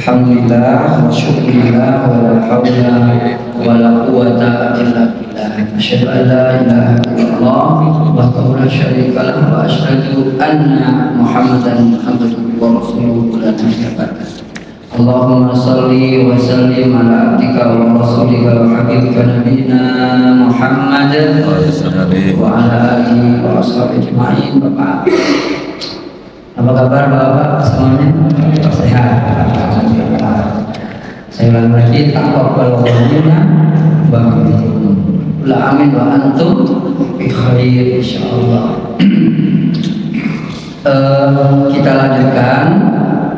Alhamdulillah wa syukurillah wa la hawla wa la quwwata illa billah. Asyhadu an la ilaha illallah wahdahu la syarika lahu wa asyhadu anna Muhammadan abduhu wa rasuluhu la nabiyya ba'dahu. Allahumma salli wa sallim ala abdika wa rasulika wa habibika nabiyina Muhammad wa ala alihi wa ashabihi ajma'in. Bapak, apa kabar Bapak semuanya? Sehat. Saya ulang lagi, taqabbal minna wa minkum. La amin wa antum bi khair insyaallah. Kita lanjutkan.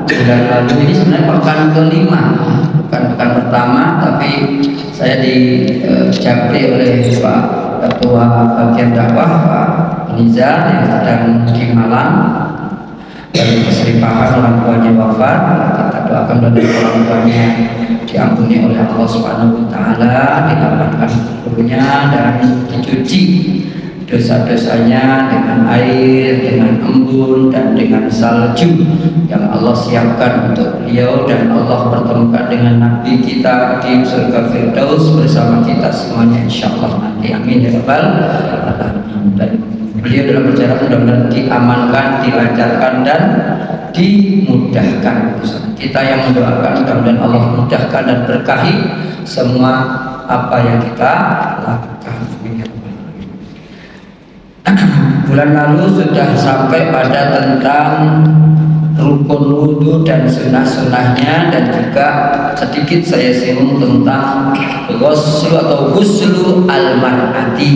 Bulan lalu ini sebenarnya pekan kelima, bukan pekan pertama, tapi saya dijabri oleh Pak Ketua Bagian Dakwah Pak Nizar yang sedang di Malang dari keseripahan orang tuanya wafat. Kita doakan dan orang tuanya diampuni oleh Allah Subhanahu wa taala, dilapangkan kuburnya dan dicuci dosa-dosanya dengan air, dengan embun dan dengan salju yang Allah siapkan untuk beliau, dan Allah pertemukan dengan Nabi kita di surga Firdaus bersama kita semuanya insyaallah nanti. Amin ya rabbal alamin. Dan beliau dalam perjalanan mudah-mudahan diamankan, dilancarkan dan dimudahkan urusan kita. Yang mendoakan mudah-mudahan Allah mudahkan dan berkahi semua apa yang kita lakukan. Bulan lalu sudah sampai pada tentang rukun wudhu dan sunnah-sunnahnya, dan juga sedikit saya singgung tentang ghusl atau ghuslu al-mar'ati,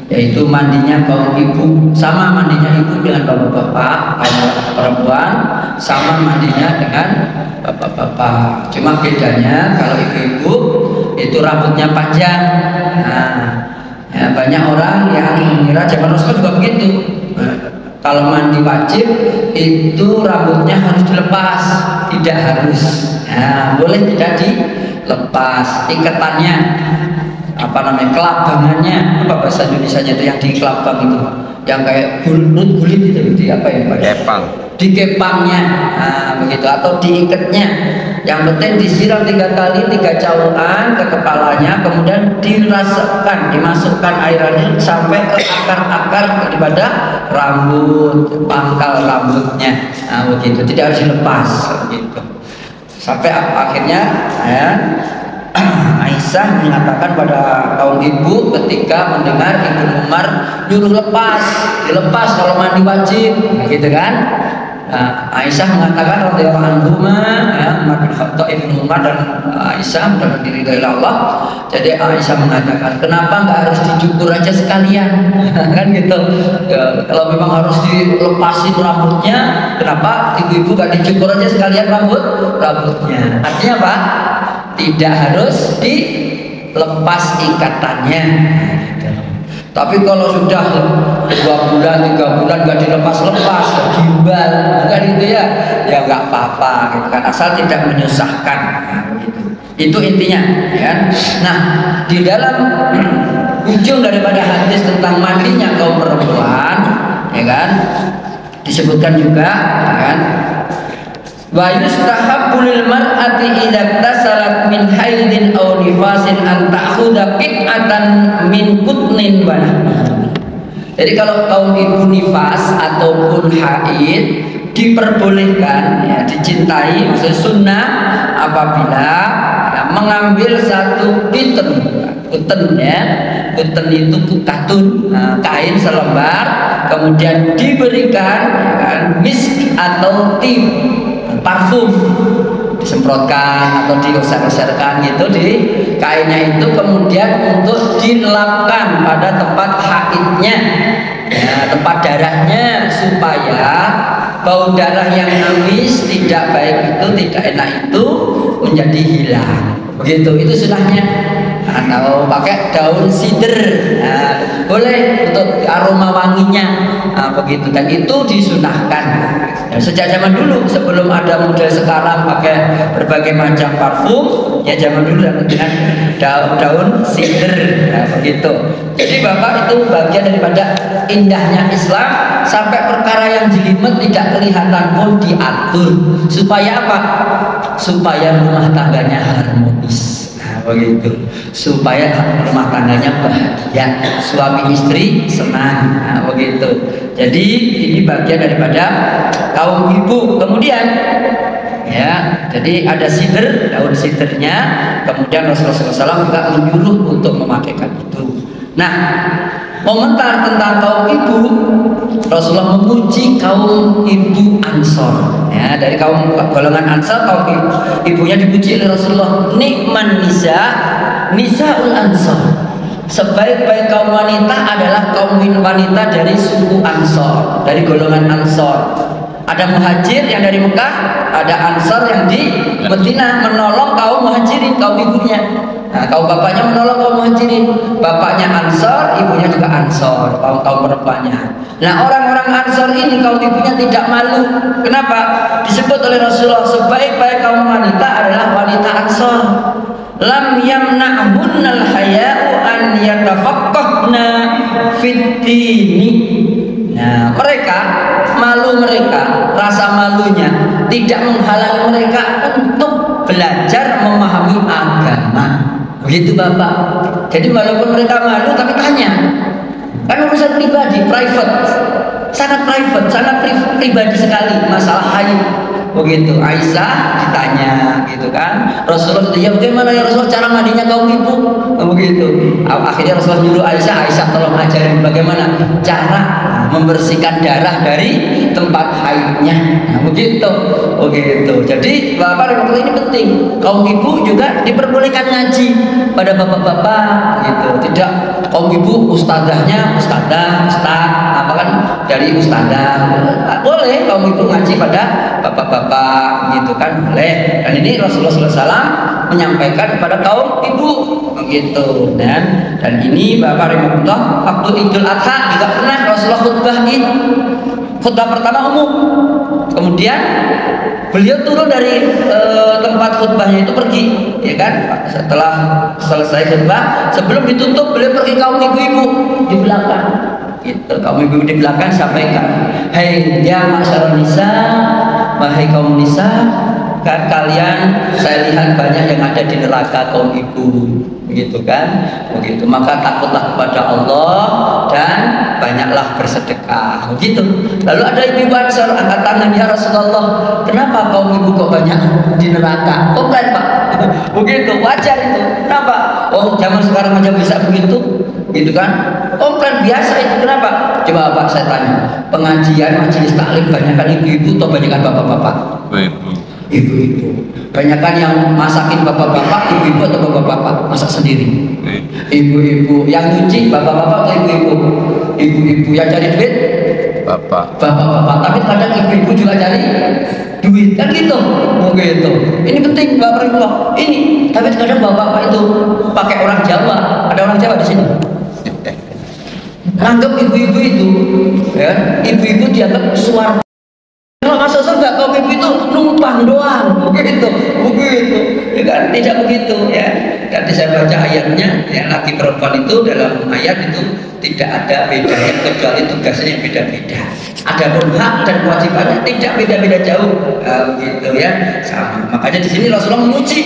yaitu mandinya kaum ibu. Sama mandinya ibu dengan bapak-bapak, kaum perempuan sama mandinya dengan bapak-bapak. Cuma bedanya kalau ibu-ibu itu rambutnya panjang. Ya, banyak orang yang mengira zaman Rasul juga begitu. Kalau mandi wajib itu rambutnya harus dilepas, tidak harus. Boleh tidak dilepas. Ikatannya, apa namanya, kelabangannya, apa bahasa Indonesianya itu yang di kelabang itu, yang kayak gulit itu, di apa ya Pak? Kepang. Di kepangnya, begitu, atau diikatnya. Yang penting disiram 3 kali, 3 caukan ke kepalanya, kemudian dirasakan, dimasukkan airannya sampai ke akar-akar daripada rambut, pangkal rambutnya. Begitu, tidak harus dilepas, begitu. Sampai akhirnya ya, Aisyah mengatakan pada kaum ibu ketika mendengar Ibnu Umar nyuruh dilepas kalau mandi wajib, gitu kan? Aisyah mengatakan radhiyallahu anhuma, ya, Umar bin Khattab, Ibnu Umar dan Aisyah mudah diridhai Allah. Jadi Aisyah mengatakan, kenapa nggak harus dicukur aja sekalian? Kan gitu. Ya, kalau memang harus dilepasin rambutnya, kenapa ibu-ibu nggak dicukur aja sekalian rambutnya? Artinya apa? Tidak harus dilepas ikatannya. Tapi kalau sudah 2 bulan, 3 bulan nggak dilepas-lepas, gimbal, bukan gitu ya nggak apa-apa, gitu kan, asal tidak menyusahkan. Gitu. Itu intinya, ya. Nah, di dalam ujung daripada hadis tentang mandinya kaum perempuan, ya kan, disebutkan juga, ya kan, wa yustahabbu lil mar'ati idza tasalat min haidin aw nifasin an ta'khudha qit'atan min qutnin wa. Jadi kalau kaum ibu nifas ataupun haid diperbolehkan, ya, dicintai, maksudnya sunnah apabila ya, mengambil satu kuten, ya. Kuten itu katun, kain selembar, kemudian diberikan, ya kan, misk atau tip, parfum, disemprotkan atau diusir-usirkan gitu di kainnya itu, kemudian untuk dilapkan pada tempat haidnya, ya, tempat darahnya, supaya bau darah yang amis tidak baik itu, tidak enak itu menjadi hilang. Begitu, itu sunahnya. atau pakai daun sider, nah, boleh untuk aroma wanginya, nah, begitu, dan itu disunahkan. Ya, sejak zaman dulu sebelum ada model sekarang pakai berbagai macam parfum, ya zaman dulu dengan daun sider, nah, begitu. Jadi Bapak, itu bagian daripada indahnya Islam, sampai perkara yang jelimet tidak kelihatan pun diatur. Supaya apa? Supaya rumah tangganya harmonis. Nah, begitu. Supaya rumah tangganya bahagia, suami istri senang. Nah, begitu. Jadi ini bagian daripada kaum ibu. Kemudian ya, jadi ada sider, daun sidernya. Kemudian Rasulullah SAW juga menyuruh untuk memakaikan itu. Nah, komentar tentang kaum ibu, Rasulullah memuji kaum ibu Ansor. Ya, dari kaum golongan Ansor, kaum ibunya dipuji oleh Rasulullah. Nikman nisa, nisaul Ansor. Sebaik-baik kaum wanita adalah kaum wanita dari suku Ansor, dari golongan Ansor. Ada muhajir yang dari Mekah, ada Ansor yang di Madinah menolong kaum muhajirin, kaum ibunya. Nah, kaum bapaknya menolong kaum muhajirin, bapaknya Ansor, ibunya juga Ansor, kaum perempuannya. Nah, orang-orang Ansor ini kaum ibunya tidak malu. Kenapa? Disebut oleh Rasulullah sebaik-baik kaum wanita adalah wanita Ansor. Lam yamna'hunnal haya'u an yatafaqqahna fid dini. Nah, mereka, malu mereka, rasa malunya tidak menghalangi mereka untuk belajar memahami agama. Begitu Bapak. Jadi walaupun mereka malu tapi tanya. Kan urusan pribadi, private. Sangat private, sangat pribadi sekali masalah haid. Begitu, Aisyah ditanya gitu kan. Rasulullah itu, ya bagaimana ya Rasulullah cara mandinya kaum ibu? Begitu. Akhirnya Rasulullah nyuruh Aisyah tolong ajarin bagaimana cara membersihkan darah dari tempat haidnya. Nah, begitu. Begitu. Jadi Bapak ini penting. Kaum ibu juga diperbolehkan ngaji pada bapak-bapak gitu. Tidak kaum ibu ustadzahnya ustadzah, ustadz, apa kan dari ustadzah. Boleh kaum ibu ngaji pada bapak-bapak gitu kan, boleh. Dan ini Rasulullah SAW menyampaikan kepada kaum ibu begitu. Dan ini Bapak rahimahullah, waktu Idul Adha juga pernah Rasulullah khutbah Id. Khutbah pertama umum. Kemudian beliau turun dari tempat khutbahnya itu pergi, ya kan? Setelah selesai khutbah, sebelum ditutup beliau pergi kaum ibu-ibu di belakang. Gitu, kaum ibu di belakang sampaikan, "Hai ya masyarakat nisa, wahai kaum nisa, kan kalian saya lihat banyak yang ada di neraka kaum ibu." Begitu kan? Begitu. Maka takutlah kepada Allah dan banyaklah bersedekah. Begitu. Lalu ada ibu Ansor angkat tangan, ya Rasulullah, kenapa kaum ibu kok banyak di neraka? Komplain Pak. Begitu, wajar itu. Kenapa? Oh, zaman sekarang aja bisa begitu. Gitu kan? Komplain biasa itu. Kenapa? Coba Pak saya tanya. Pengajian majelis taklim banyakkan ibu-ibu atau banyakkan bapak-bapak? Ibu-ibu. Banyakan yang masakin bapak-bapak, ibu-ibu atau bapak-bapak masak sendiri? Ibu-ibu. Yang nyuci bapak-bapak atau ibu-ibu? Ibu-ibu. Yang cari duit? Bapak-bapak. Tapi kadang ibu-ibu juga cari duit kan gitu. Oh gitu. Ini penting Bapak Ibu. Ini tapi kadang bapak-bapak itu pakai orang Jawa. Ada orang Jawa di sini. Anggap ibu-ibu itu, ya, ibu-ibu dianggap suara. Kalau masuk surga kaum ibu itu numpang doang, begitu, ya kan? Tidak begitu, ya. Nanti saya baca ayatnya, ya, laki perempuan itu dalam ayat itu tidak ada bedanya kecuali tugasnya yang beda-beda. Adapun hak dan kewajibannya tidak beda-beda jauh, gitu ya, sama. Makanya di sini Rasulullah memuji.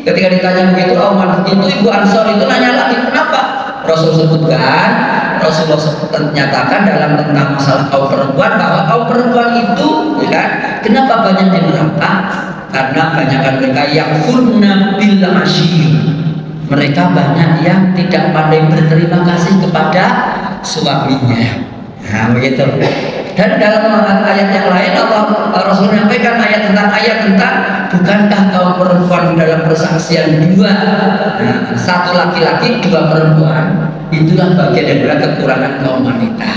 Ketika ditanya begitu, itu ibu Ansor itu nanya lagi, kenapa? Rasul sebutkan, Rasulullah nyatakan dalam tentang masalah kaum perempuan bahwa kaum perempuan itu, ya kan, kenapa banyak di neraka? Karena banyakkan mereka yang furna bil asyir. Mereka banyak yang tidak pandai berterima kasih kepada suaminya. Nah, begitu. Dan dalam ayat yang lain Rasul menyampaikan ayat tentang bukankah kaum perempuan dalam persaksian dua, nah, satu laki-laki dua perempuan, itulah bagian dari kekurangan kaum wanita.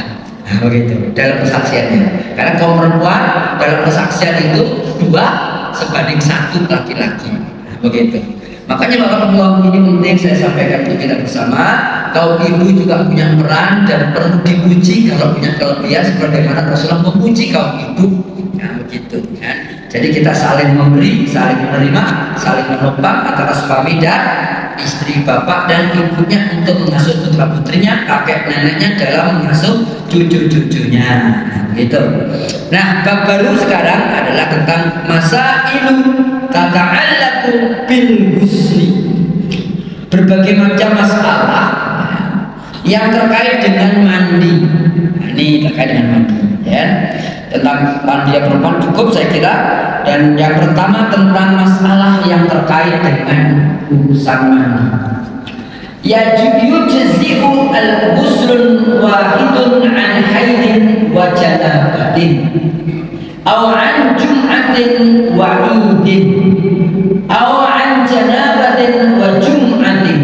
Nah, begitu dalam persaksiannya. Karena kaum perempuan dalam persaksian itu dua sebanding satu laki-laki. Nah, begitu. Makanya barakallahu ini penting saya sampaikan untuk kita bersama. Kaum ibu juga punya peran dan perlu dipuji kalau punya kelebihan sebagaimana Rasulullah memuji kaum ibu. Nah, begitu kan. Jadi kita saling memberi, saling menerima, saling menopang antara suami dan istri, bapak dan ibunya untuk mengasuh putra putrinya, kakek neneknya dalam mengasuh cucu-cucunya. Gitu. Nah, bab baru sekarang adalah tentang masailu tata'allaqu bil husni. Berbagai macam masalah yang terkait dengan mandi. Nah, ini terkait dengan mandi, ya. Tentang mandi perempuan cukup saya kira. Dan yang pertama tentang masalah yang terkait dengan urusan mandi. Yujzi'u al-ghuslun wahidun an haidin wa janabatin aw an jum'atin wa 'idin aw an janabatin wa jum'atin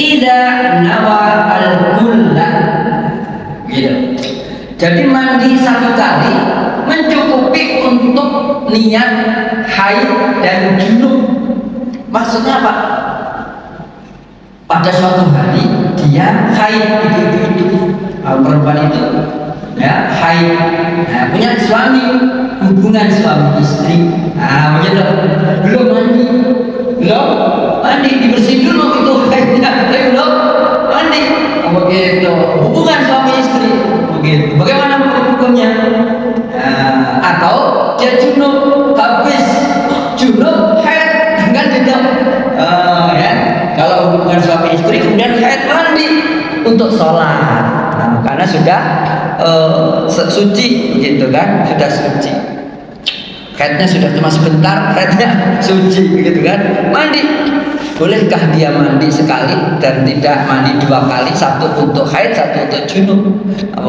idza nawa al-kulla. Gitu. Jadi mandi satu kali mencukupi untuk niat haid dan junub. Maksudnya apa? Pada suatu hari dia haid, itu perempuan itu ya haid, nah, punya suami, hubungan suami istri, nah begitu, belum mandi dibersihin dulu itu haidnya, tapi belum mandi, begitu, hubungan suami istri, begitu, bagaimana hukumnya? Atau dia junub, habis junub haid dengan tidak, ya. Kalau hubungan suami istri kemudian haid mandi untuk sholat, nah, karena sudah suci, gitu kan, sudah suci. Haidnya sudah cuma sebentar, haidnya suci, gitu kan, mandi. Bolehkah dia mandi sekali dan tidak mandi dua kali, satu untuk haid, satu untuk junub?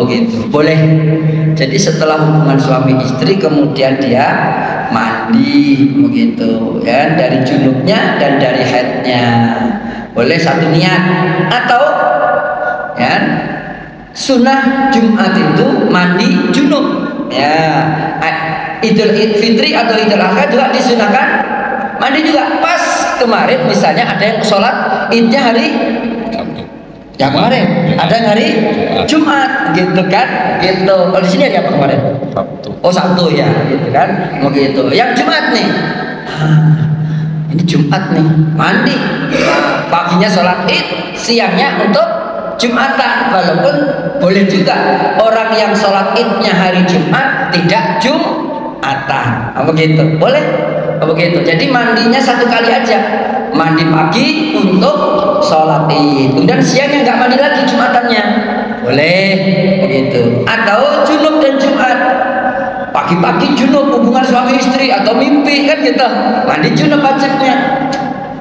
Begitu, boleh. Jadi setelah hubungan suami istri kemudian dia mandi, begitu ya, dari junubnya dan dari haidnya, boleh satu niat. Atau ya sunnah Jumat itu mandi junub, ya. Idul Fitri atau Idul Adha juga disunahkan mandi juga. Pas kemarin misalnya ada yang sholat idnya hari yang kemarin, ada yang hari Jumat, gitu kan, gitu. Kalau di sini hari apa kemarin? Sabtu. Oh Sabtu ya, gitu kan, begitu. Yang Jumat nih, ini Jumat nih, mandi. Paginya sholat id, siangnya untuk Jumatan. Walaupun boleh juga orang yang sholat idnya hari Jumat tidak Jumatan, begitu, boleh. Begitu. Jadi mandinya satu kali aja, mandi pagi untuk sholat id, kemudian siangnya nggak mandi lagi Jumatannya, boleh, begitu. Atau junub dan Jumat, pagi-pagi junub hubungan suami istri atau mimpi kan gitu, mandi junub wajibnya.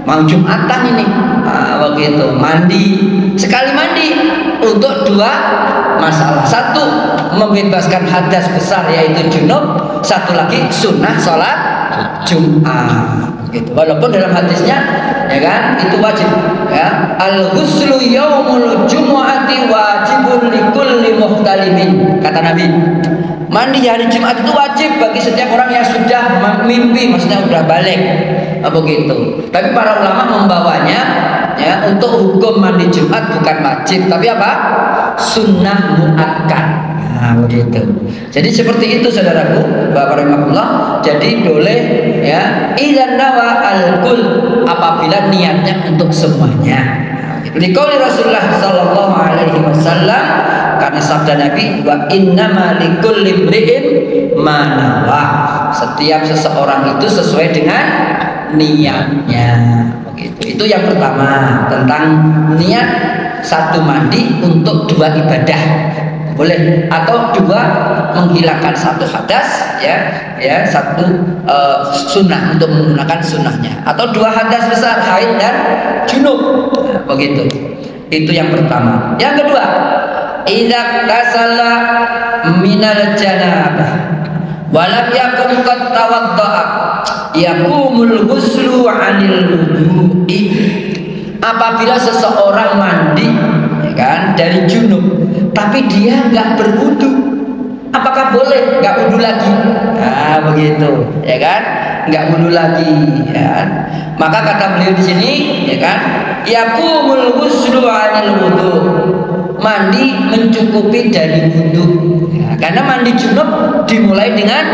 Mau Jumatan ini, begitu, mandi sekali, mandi untuk dua masalah. Satu, membebaskan hadas besar yaitu junub, satu lagi sunnah sholat Jumat, gitu. Walaupun dalam hadisnya ya kan itu wajib, ya, al-ghuslu yaumul jumu'ati wajibun likulli muhtalimin, kata Nabi. Mandi hari Jumat itu wajib bagi setiap orang yang sudah mimpi, maksudnya sudah balik, begitu. Tapi para ulama membawanya ya untuk hukum mandi Jumat bukan wajib, tapi apa? Sunnah muakkad. Nah, begitu. Jadi seperti itu saudaraku, Bapak rahimahullah. Jadi boleh ya idzan nawa al-kul, apabila niatnya untuk semuanya. Liqauli Rasulullah sallallahu alaihi wasallam, karena sabda Nabi, wa innama likulli imri'in ma nawa. Setiap seseorang itu sesuai dengan niatnya. Begitu. Itu yang pertama, tentang niat satu mandi untuk dua ibadah. Boleh, atau dua menghilangkan satu hadas, ya satu sunnah untuk menggunakan sunnahnya, atau dua hadas besar haid dan junub, begitu. Itu yang pertama. Yang kedua, idza tasalla minal janabah walam yakun qad tawadda'a yaqumul ghuslu 'anil wudu'i. Apabila seseorang mandi, ya kan, dari junub tapi dia nggak berwudu, apakah boleh nggak wudu lagi? Nah begitu, ya kan? Nggak wudu lagi, ya kan? Maka kata beliau di sini, ya kan? Yaqumul ghuslu 'anil wudu. Mandi mencukupi dari wudu. Ya, karena mandi junub dimulai dengan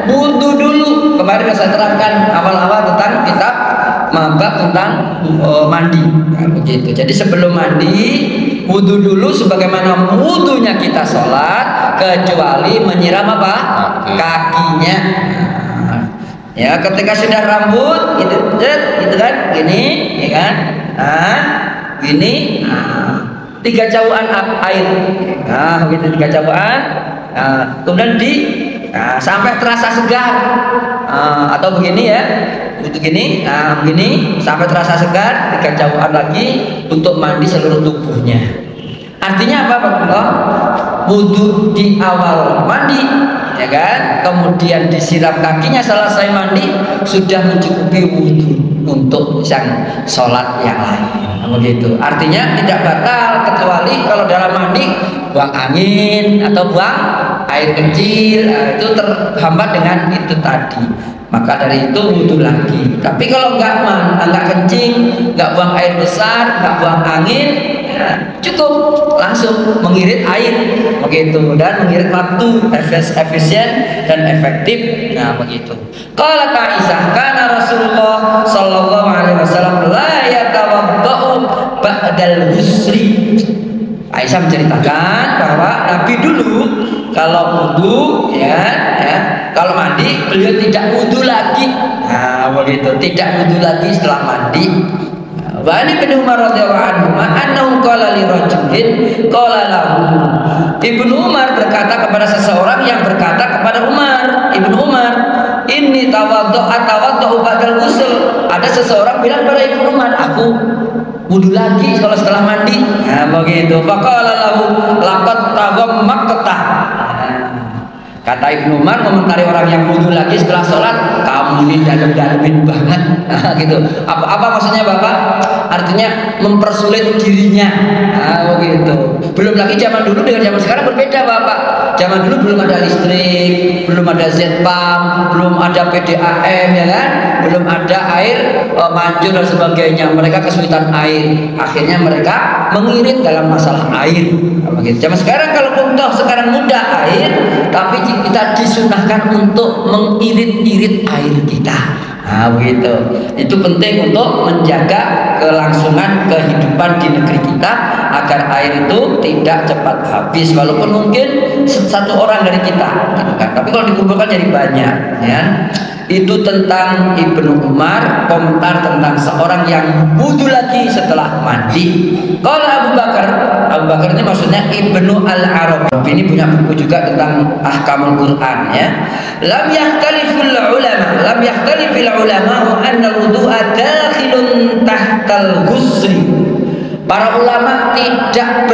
wudu dulu. Kemarin saya terangkan awal-awal tentang kitab bab tentang mandi. Nah, begitu. Jadi sebelum mandi wudu dulu sebagaimana wudunya kita sholat, kecuali menyiram apa? Kakinya. Nah, ya ketika sudah rambut gitu, gitu kan, gini, ya kan? Nah, gini, nah, 3 cauan air, nah begitu 3 cauan, nah, kemudian sampai terasa segar, atau begini ya, begini, nah begini sampai terasa segar, 3 cauan lagi untuk mandi seluruh tubuhnya. Artinya apa Pak? Wudu di awal mandi, ya kan? Kemudian disiram kakinya selesai mandi, sudah mencukupi wudu untuk yang sholat yang lain. Begitu. Artinya tidak batal kecuali kalau dalam mandi buang angin atau buang air kecil, itu terhambat dengan itu tadi. Maka dari itu wudu lagi. Tapi kalau nggak kencing, nggak buang air besar, nggak buang angin, ya, cukup langsung mengirit air, begitu, dan mengirit waktu efisien dan efektif. Nah begitu. Qala Aisyah, kana Rasulullah sallallahu alaihi wasallam la yatawaddau ba'dal ghusli. Aisyah menceritakan bahwa Nabi dulu kalau wudu, ya, kalau mandi beliau tidak wudu lagi. Nah begitu, tidak wudu lagi setelah mandi. Wa ani bin Umar radhiyallahu anhu annahu qala li rajulin qala lahu. Ibnu Umar berkata kepada seseorang yang berkata kepada Umar, Ibnu Umar, inni tawaddu ba'dal ghusl. Ada seseorang bilang pada Ibnu Umar, aku wudu lagi kalau setelah mandi. Nah begitu. Faqala lahu laqad taghammakta. Kata Ibnu Umar komentari orang yang wudu lagi setelah sholat, kamu ini dalam-dalamin banget. Nah, gitu. Apa maksudnya Bapak? Artinya mempersulit dirinya. Nah, begitu. Belum lagi zaman dulu dengan zaman sekarang berbeda Bapak. Zaman dulu belum ada listrik, belum ada Z-Pump, belum ada PDAM, ya kan? Belum ada air mancur dan sebagainya. Mereka kesulitan air. Akhirnya mereka mengirit dalam masalah air. Nah, begitu. Zaman sekarang kalau contoh sekarang mudah air, tapi kita disunahkan untuk mengirit-irit air kita. Nah begitu. Itu penting untuk menjaga kelangsungan kehidupan di negeri kita agar air itu tidak cepat habis, walaupun mungkin satu orang dari kita, gitu kan. Tapi kalau dikumpulkan jadi banyak, ya. Itu tentang Ibnu Umar, komentar tentang seorang yang wudu lagi setelah mandi. Kalau Abu Bakar ini maksudnya Ibnu Al-Arabi. Ini punya buku juga tentang ahkamul Quran, ya. Lam yakhtaliful ulama anna al-wudu'a dakhilun tahtal ghusli. Para ulama tidak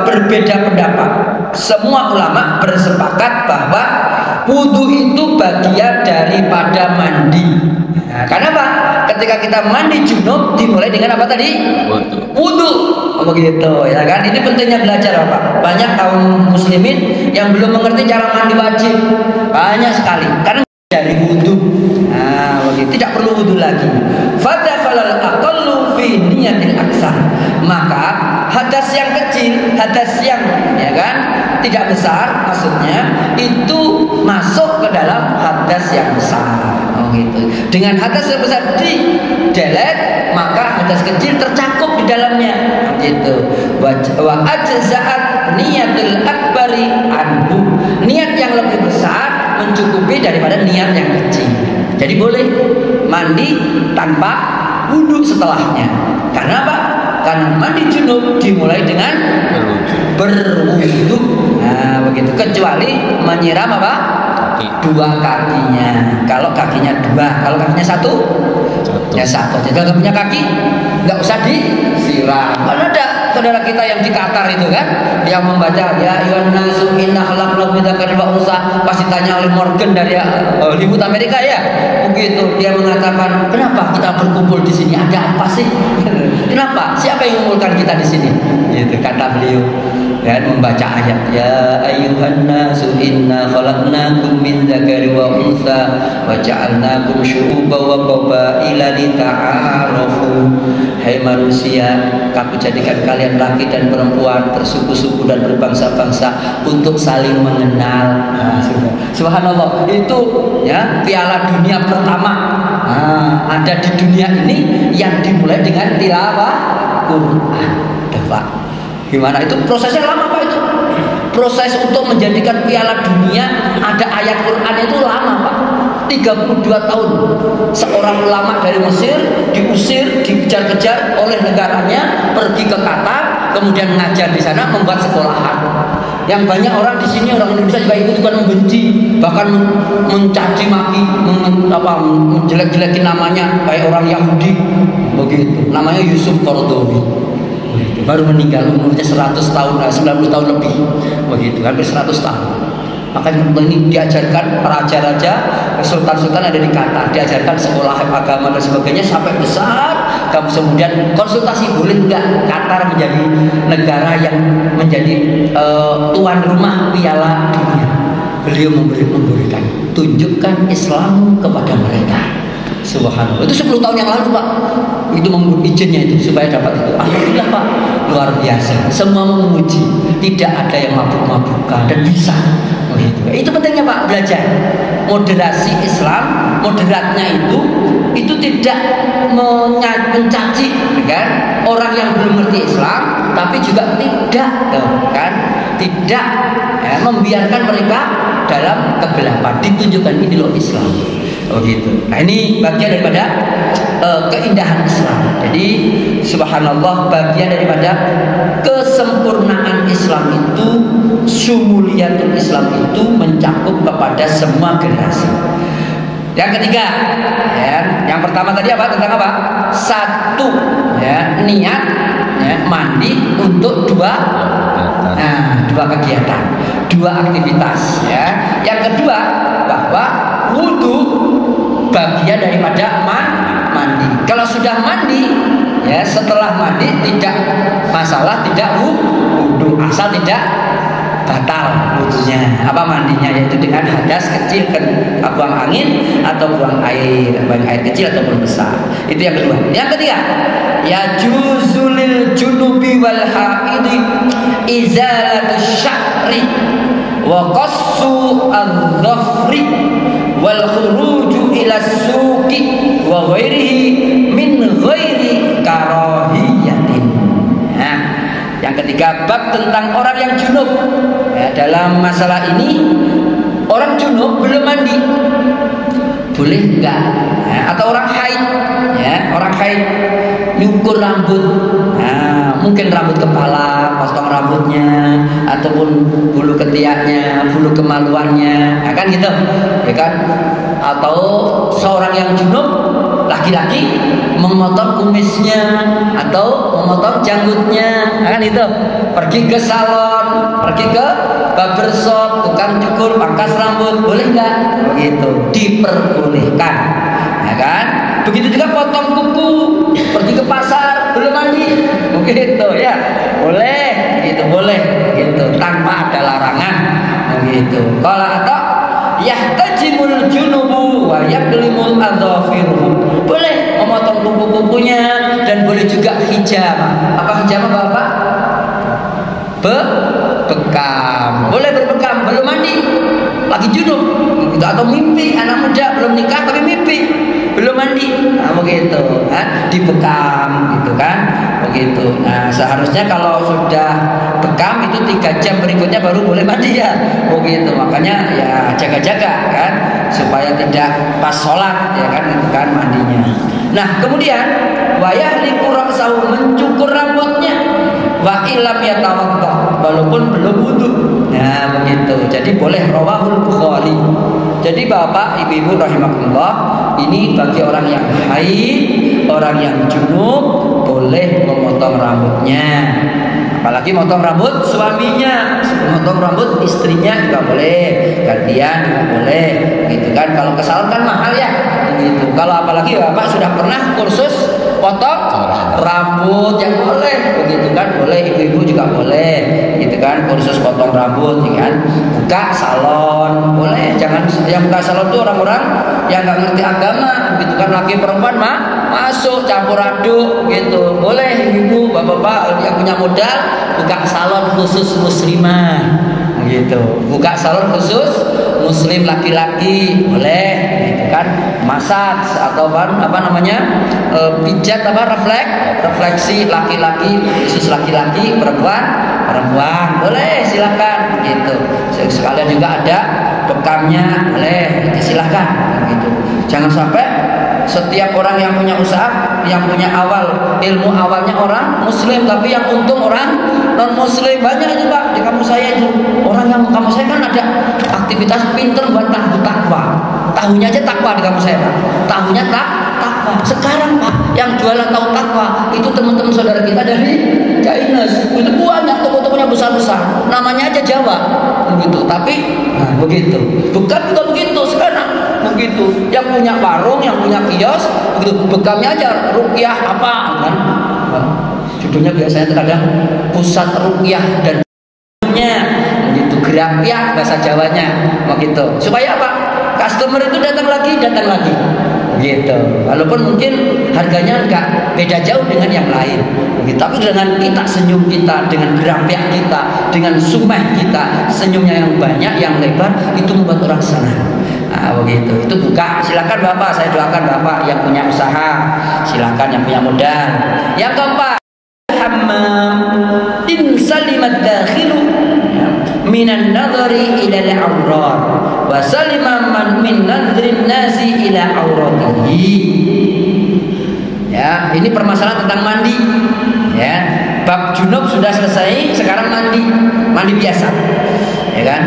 berbeda pendapat. Semua ulama bersepakat bahwa wudu itu bagian daripada mandi. Nah, karena apa? Ketika kita mandi junub dimulai dengan apa tadi? Wudu. Oh, begitu, ya kan? Ini pentingnya belajar Bapak. Banyak kaum muslimin yang belum mengerti cara mandi wajib. Banyak sekali. Karena dari wudu. Nah, begitu. Tidak perlu wudu lagi. Fadakhalal aqallu fi niyatil aksar. Maka hadas yang kecil, hadas yang, ya kan, tidak besar, maksudnya itu masuk ke dalam hadas yang besar. Oh gitu. Dengan hadas yang besar didelet, maka hadas kecil tercakup di dalamnya. Gitu. Wa ajza'at niyatul akbari anhu. Niat yang lebih besar mencukupi daripada niat yang kecil. Jadi boleh mandi tanpa wudu setelahnya. Karena apa? Karena mandi junub dimulai dengan berwudu. Nah, begitu. Kecuali menyiram apa? Dua kakinya. Kalau kakinya dua, kalau kakinya satu. Ya satu. Jadi kalau punya kaki, nggak usah disiram. Kan ada saudara kita yang di Qatar itu kan, yang membaca ya ayyuhan nasu inna khalaqnakum min dzakarin wa unsa, pasti tanya oleh Morgan dari Hollywood Amerika ya. Begitu dia mengatakan, "Kenapa kita berkumpul di sini? Ada apa sih? Kenapa? Siapa yang mengumpulkan kita di sini?" Gitu kata beliau. dan membaca ayat ya ayyuhan nasu inna khalaqnakum min dzakari wa untha wa ja'alnakum syu'uban wa qabaila lita'arafu. Hai manusia, kami jadikan kalian laki dan perempuan, bersuku-suku dan berbangsa-bangsa untuk saling mengenal. Subhanallah, itu ya piala dunia pertama ada di dunia ini yang dimulai dengan tilawah Quran. Pak, gimana itu prosesnya lama Pak itu? Proses untuk menjadikan piala dunia ada ayat Quran itu lama Pak. 32 tahun. Seorang ulama dari Mesir diusir, dikejar-kejar oleh negaranya, pergi ke Qatar, kemudian mengajar di sana, membuat sekolahan. Yang banyak orang di sini, orang Indonesia juga ikut-ikutan membenci, bahkan mencaci maki, menjelek-jelekin namanya kayak orang Yahudi begitu. Namanya Yusuf Qaradawi. Baru meninggal umurnya 100 tahun, 90 tahun lebih begitu, hampir 100 tahun. Makanya ini diajarkan raja-raja, sultan-sultan ada di Qatar, diajarkan sekolah agama dan sebagainya sampai besar. Kemudian konsultasi boleh enggak Qatar menjadi negara yang menjadi tuan rumah piala dunia. Beliau memberikan, tunjukkan Islam kepada mereka. Subhanallah. Itu 10 tahun yang lalu Pak. Itu menunggu izinnya itu supaya dapat itu. Alhamdulillah Pak, luar biasa. Semua memuji, tidak ada yang mabuk-mabukan dan bisa. Itu pentingnya Pak, belajar moderasi Islam. Moderatnya itu tidak mencaci kan orang yang belum ngerti Islam, tapi juga tidak tidak membiarkan mereka dalam kegelapan. Ditunjukkan ini loh Islam. Oh gitu. Nah ini bagian daripada keindahan Islam. Jadi subhanallah, bagian daripada kesempurnaan Islam itu, syumuliyatul Islam itu mencakup kepada semua generasi. Yang ketiga, ya, yang pertama tadi apa? Tentang apa? Satu, ya, niat, ya, mandi untuk dua kegiatan, dua aktivitas. Ya. Yang kedua, bahwa wudhu bagian daripada mandi. Kalau sudah mandi, ya setelah mandi tidak masalah, tidak wudhu, asal tidak batal wudhunya, mandinya, yaitu dengan hadas kecil, buang angin atau buang air kecil ataupun besar. Itu yang kedua. Yang ketiga, ya juzulil junubi wal haidi izalatu sya'ri wa qassu adh-dhafri wal khuruju ila suqi wa ghairihi min ghairi karahiyatin. Nah, yang ketiga, bab tentang orang yang junub. Ya, dalam masalah ini orang junub belum mandi boleh enggak? Ya, atau orang haid, ya, orang haid nyukur rambut. Nah, mungkin rambut kepala, potong rambutnya, ataupun bulu ketiaknya, bulu kemaluannya, kan gitu, ya kan? Atau seorang yang junub laki-laki memotong kumisnya atau memotong janggutnya, kan itu. Pergi ke salon, pergi ke barbershop, tukang cukur, pangkas rambut, boleh nggak? Begitu, diperbolehkan, ya kan? Begitu juga potong kuku, pergi ke pasar, belum mandi, begitu ya, boleh, gitu, boleh, gitu, tanpa ada larangan, begitu. Kalau atau yahtajimul junubu wa yaklimul adhafiru, boleh memotong kuku-kukunya dan boleh juga hijama. Apa hijama Bapak? Bekam, boleh berbekam, belum mandi, lagi junub, gitu. Atau mimpi, anak muda belum nikah tapi mimpi, belum mandi, begitu, dibekam, gitu kan, begitu. Nah, seharusnya kalau sudah bekam itu 3 jam berikutnya baru boleh mandi ya, begitu. Makanya ya jaga-jaga kan, supaya tidak pas sholat, ya kan, itu kan mandinya. Nah, kemudian wayah likurangsahu, mencukur rambutnya, wa ilam yatawadda, walaupun belum wudu. Nah, begitu. Jadi boleh, rawahul Bukhari. Jadi Bapak Ibu rahimakumullah, ini bagi orang yang haid, orang yang junub boleh memotong rambutnya. Apalagi motong rambut suaminya, motong rambut istrinya juga boleh, gantian juga boleh, gitu kan. Kalau ke salon kan mahal ya, gitu. Kalau apalagi Bapak sudah pernah kursus potong rambut, yang boleh, begitu kan. kan, boleh, ibu-ibu juga boleh, gitu kan, kursus potong rambut, gitu kan, buka salon, boleh. Jangan yang buka salon itu orang-orang yang nggak ngerti agama, gitu kan, laki perempuan masuk campur aduk, gitu. Boleh ibu, bapak-bapak yang punya modal buka salon khusus muslimah, gitu. Buka salon khusus muslim laki-laki, boleh, gitu kan. Massage atau apa namanya, pijat apa, refleksi laki-laki khusus laki-laki, perempuan boleh, silakan, gitu. Sekalian juga ada bekamnya, boleh, silakan, gitu. Jangan sampai setiap orang yang punya usaha, yang punya ilmu awalnya orang muslim, tapi yang untung orang non muslim. Banyak itu Pak, di kampus saya itu orang yang kampus saya kan ada aktivitas pinter buat takwa. Tahunya aja takwa di kampus saya Pak, tahunya takwa. Sekarang Pak yang jualan tahu takwa itu teman-teman saudara kita dari Chinese, itu banyak toko-tokonya besar-besar, namanya aja Jawa, begitu. Tapi begitu, bukan juga begitu sekarang. Begitu, yang punya warung, yang punya kios, begitu, bekamnya aja ruqyah apa kan? Judulnya biasanya terkadang pusat ruqyah dan begitu, gerapiak bahasa Jawanya, begitu. Supaya apa? Customer itu datang lagi, gitu. Walaupun mungkin harganya enggak beda jauh dengan yang lain, begitu. Tapi dengan kita senyum kita, dengan gerapiak kita, dengan sumeh kita, senyumnya yang banyak, yang lebar, itu membuat orang senang. Begitu, itu buka, silakan Bapak, saya doakan Bapak yang punya usaha, silakan, yang punya modal. Yang keempat, hammam in salimat dakhilu minan nadhari ila al-awrat wa salima min nadhrin nasi ila awratihi. Ya, ini permasalahan tentang mandi. Ya, bab junub sudah selesai, sekarang mandi biasa. Ya kan?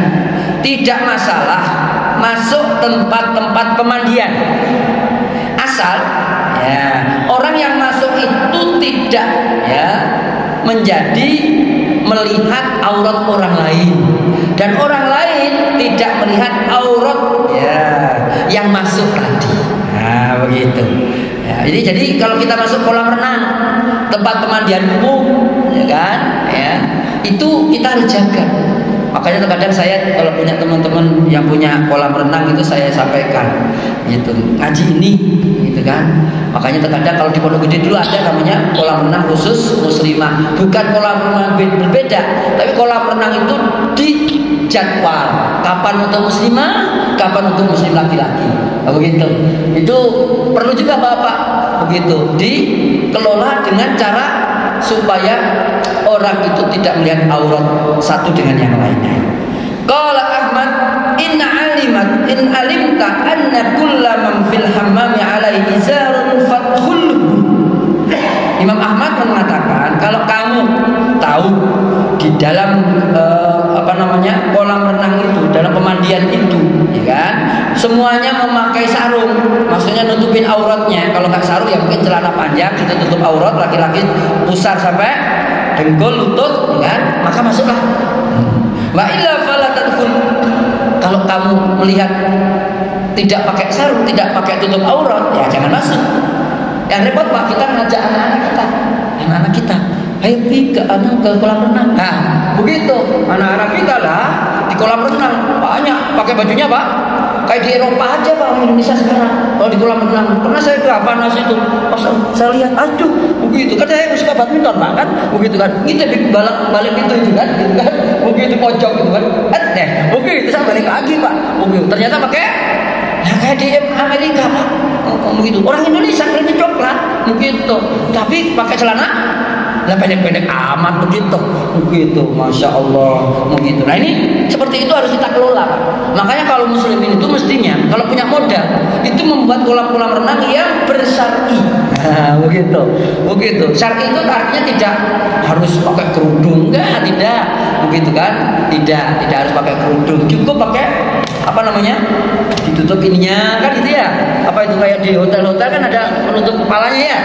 Tidak masalah masuk tempat-tempat pemandian, asal ya orang yang masuk itu tidak ya menjadi melihat aurat orang lain, dan orang lain tidak melihat aurat ya yang masuk tadi. Begitu ya. Jadi kalau kita masuk kolam renang, tempat pemandian umum, ya kan, ya itu kita harus jaga. Makanya terkadang saya kalau punya teman-teman yang punya kolam renang itu saya sampaikan, gitu, ngaji ini, gitu kan. Makanya terkadang kalau di Pondok Gede dulu ada namanya kolam renang khusus muslimah, bukan kolam renang berbeda, tapi kolam renang itu dijadwal kapan untuk muslimah, kapan untuk muslim laki-laki, begitu. Itu perlu juga Bapak, begitu, dikelola dengan cara supaya orang itu tidak melihat aurat satu dengan yang lainnya. Qala Ahmad, in alimta anna kulla man fil hammami alaihi izarun fadkhulhu. Imam Ahmad mengatakan, kalau kamu tahu di dalam kolam renang itu, dalam pemandian itu, ya kan, semuanya memakai sarung, maksudnya nutupin auratnya. Kalau nggak sarung ya mungkin celana panjang itu tutup aurat, laki-laki pusar sampai dengkul, lutut, ya kan, maka masuklah. Wa illa fala tadkhul. Kalau kamu melihat tidak pakai sarung, tidak pakai tutup aurat, ya jangan masuk. Yang repot Pak, kita ngajak anak-anak kita, ayo pergi ke kolam renang. Nah, begitu. Anak-anak kita lah di kolam renang banyak pakai bajunya Pak, kayak di Eropa aja Pak, Indonesia sekarang. Kalau di kolam renang, pernah saya ke Panas itu, pas saya lihat, aduh, begitu. Kan saya suka badminton Pak, kan, begitu kan. Kita di balik pintu itu kan, gitu kan, begitu pojok gitu kan. Begitu saya balik lagi Pak, begitu. Ternyata pakai, ya kayak di Amerika Pak. Begitu. Orang Indonesia kulit coklat, begitu. Tapi pakai celana pendek-pendek amat begitu, masya Allah, begitu. Nah ini seperti itu harus kita kelola Pak. Makanya kalau muslimin itu mestinya kalau punya modal itu membuat kolam-kolam renang yang bersyar'i. Begitu. Syar'i itu artinya tidak harus pakai kerudung, tidak, begitu kan? Tidak harus pakai kerudung, cukup pakai ditutup ininya kan, gitu ya. Apa itu kayak di hotel-hotel kan ada penutup kepalanya ya,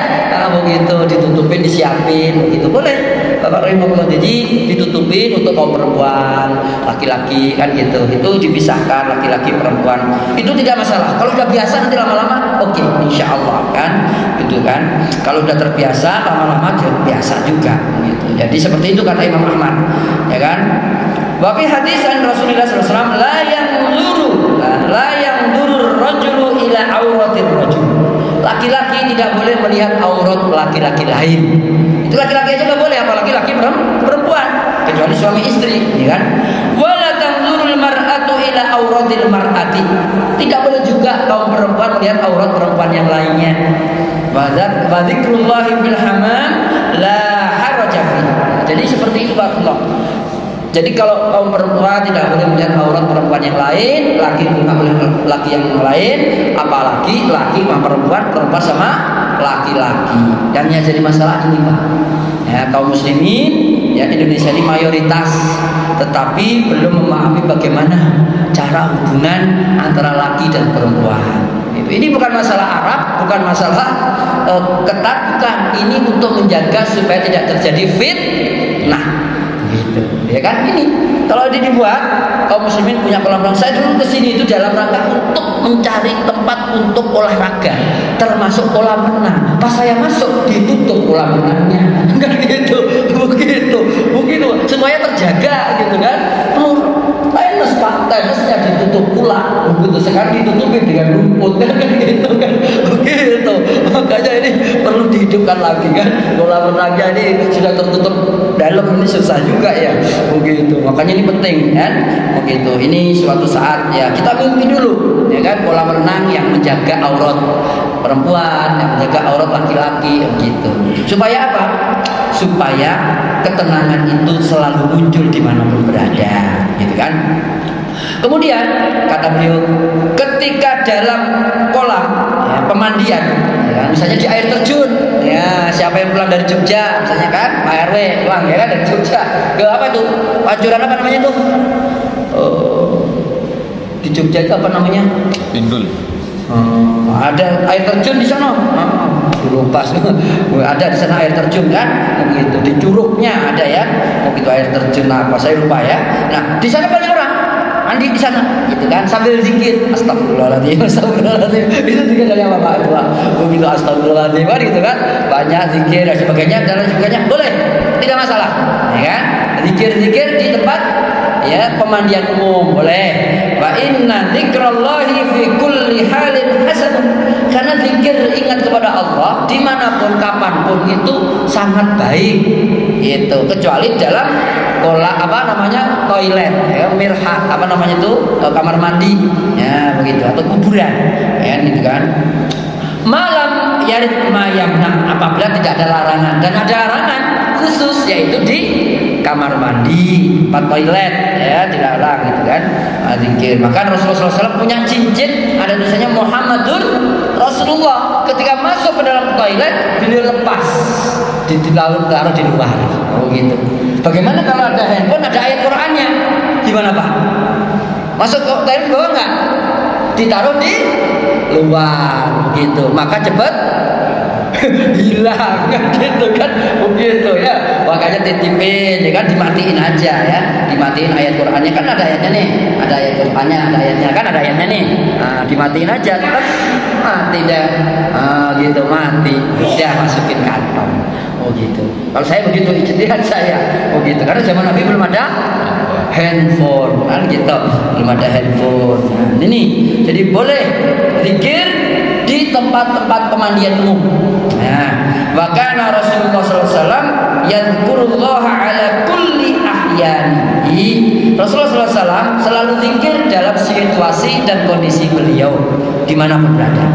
begitu, ditutupin, disiapin, begitu, boleh. Bapak rahimahullah. Jadi ditutupin untuk kaum perempuan, laki-laki kan gitu. Itu dipisahkan laki-laki perempuan. Itu tidak masalah. Kalau udah biasa nanti lama-lama oke, insya Allah kan, gitu kan. Kalau udah terbiasa lama-lama biasa juga gitu. Jadi seperti itu kata Imam Ahmad, ya kan. Wa fi hadis an Rasulullah sallallahu alaihi wasallam la yanzuru rajulu ila auratir rajul. Laki-laki tidak boleh melihat aurat laki-laki lain. Itu laki-laki aja nggak boleh, apalagi laki perempuan, kecuali suami istri, ya kan. Wala tanzurul mar'atu ila auratil mar'ati. Tidak boleh juga kaum perempuan melihat aurat perempuan yang lainnya. Wa dzikrullahi fil hamam la haraja fi. Jadi seperti itu Bapak. Jadi kalau kaum perempuan tidak boleh melihat aurat perempuan yang lain, laki tidak boleh laki yang lain, apalagi laki sama perempuan, perempuan sama laki-laki. Dan yang jadi masalah ini Pak, ya, kaum muslimin ya Indonesia ini mayoritas, tetapi belum memahami bagaimana cara hubungan antara laki dan perempuan. Ini bukan masalah Arab, bukan masalah ketat, bukan. Ini untuk menjaga supaya tidak terjadi fitnah. Gitu, ya kan. Ini kalau ini dibuat kaum muslimin punya kolam renang. Saya dulu kesini itu dalam rangka untuk mencari tempat untuk olahraga, termasuk kolam renang. Pas saya masuk ditutup kolam renangnya, kan gitu, begitu semuanya terjaga gitu kan. Tenis Pak, tenisnya ditutup pula, begitu. Sekarang ditutupin dengan rumput, kan gitu kan, begitu. Makanya ini perlu dihidupkan lagi kan. Kolam renangnya ini sudah tertutup dalam, ini susah juga ya, begitu. Makanya ini penting kan, begitu. Ini suatu saat ya kita mimpi dulu, ya kan, kolam renang yang menjaga aurat perempuan, yang menjaga aurat laki-laki, begitu. Supaya apa? Supaya ketenangan itu selalu muncul dimanapun berada, gitu kan. Kemudian kata beliau, ketika dalam kolam ya, pemandian, ya, misalnya di air terjun, ya siapa yang pulang dari Jogja, misalnya kan Pak RW pulang ya kan dari Jogja ke apa tuh, pancuran apa namanya tuh, di Jogja itu apa namanya? Pindul. Ada air terjun di sana. Lupa. Ada di sana air terjun kan? Begitu. Di Curugnya ada ya. Begitu air terjun apa? Saya lupa ya. Nah, di sana banyak orang mandi di sana, gitu kan, sambil zikir. Astagfirullahaladzim, astagfirullahaladzim. Itu zikir dari apa Pak? Begitu astagfirullahaladzim, gitu kan? Banyak zikir dan sebagainya dan sebagainya. Boleh, tidak masalah, ya kan? Zikir-zikir di tempat ya pemandian umum boleh. Wa inna dzikrallahi fi kulli halin hasan. Karena zikir ingat kepada Allah dimanapun kapanpun itu sangat baik. Itu kecuali dalam toilet ya, mirhat apa namanya itu, kamar mandi ya begitu, atau kuburan ya gitu kan. Malam yarid mayamna, apabila tidak ada larangan, dan ada larangan khusus yaitu di kamar mandi, tempat toilet ya dilarang gitu kan, zikir. Maka Rasulullah SAW punya cincin ada tulisannya Muhammadur Rasulullah. Ketika masuk ke dalam toilet beliau lepas, ditaruh di luar. Oh gitu. Bagaimana kalau ada handphone, ada ayat Qur'annya, gimana Pak? Masuk ke toilet bawa nggak? Ditaruh di luar gitu, maka cepat hilang kan gitu kan, begitu ya. Makanya titipin ya kan, dimatiin aja ya, dimatiin ayat Qur'annya, kan ada ayatnya nih, ada ayat Qur'annya, ada ayatnya kan, ada ayatnya nih. Nah, dimatiin aja, kan mati deh, gitu mati, udah masukin kantong. Oh gitu. Kalau saya begitu ijtihad saya, oh gitu. Karena zaman Nabi belum ada handphone kan gitu, belum ada handphone. Nah, ini jadi boleh zikir di tempat-tempat pemandian umum. Nah, bahkan Rasulullah SAW yadhkurullaha ala kulli ahyanihi. Rasulullah SAW selalu zikir dalam situasi dan kondisi beliau dimanapun berada.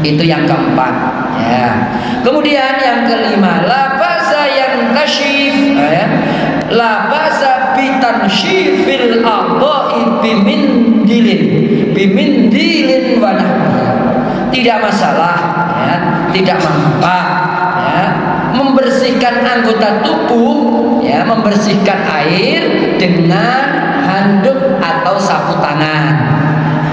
Itu yang keempat ya. Kemudian yang kelima, la ba'sa yantasyif ya. La ba'sa bitansyifil a'dha'i bimindilin wa nahwihi. Tidak masalah ya, tidak mengapa ya, membersihkan anggota tubuh ya, membersihkan air dengan handuk atau sapu tangan.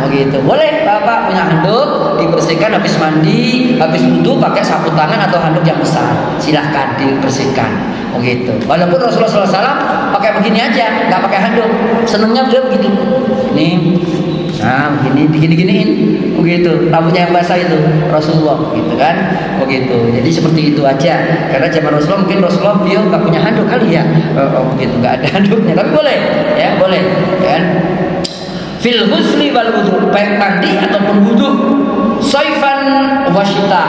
begitu. Boleh bapak punya handuk dibersihkan habis mandi, habis wudhu pakai sapu tangan atau handuk yang besar, silahkan dibersihkan, begitu. Walaupun Rasulullah SAW pakai begini aja, nggak pakai handuk, senengnya beliau begitu. Nih, nah begini, digini-giniin, begitu. Rambutnya yang basah itu Rasulullah, gitu kan, begitu. Jadi seperti itu aja. Karena zaman Rasulullah mungkin Rasulullah beliau nggak punya handuk kali ya, begitu, nggak ada handuknya. Tapi boleh, ya boleh, kan. Fil husli wal wudu, baik mandi ataupun wudu, saifan wasyita,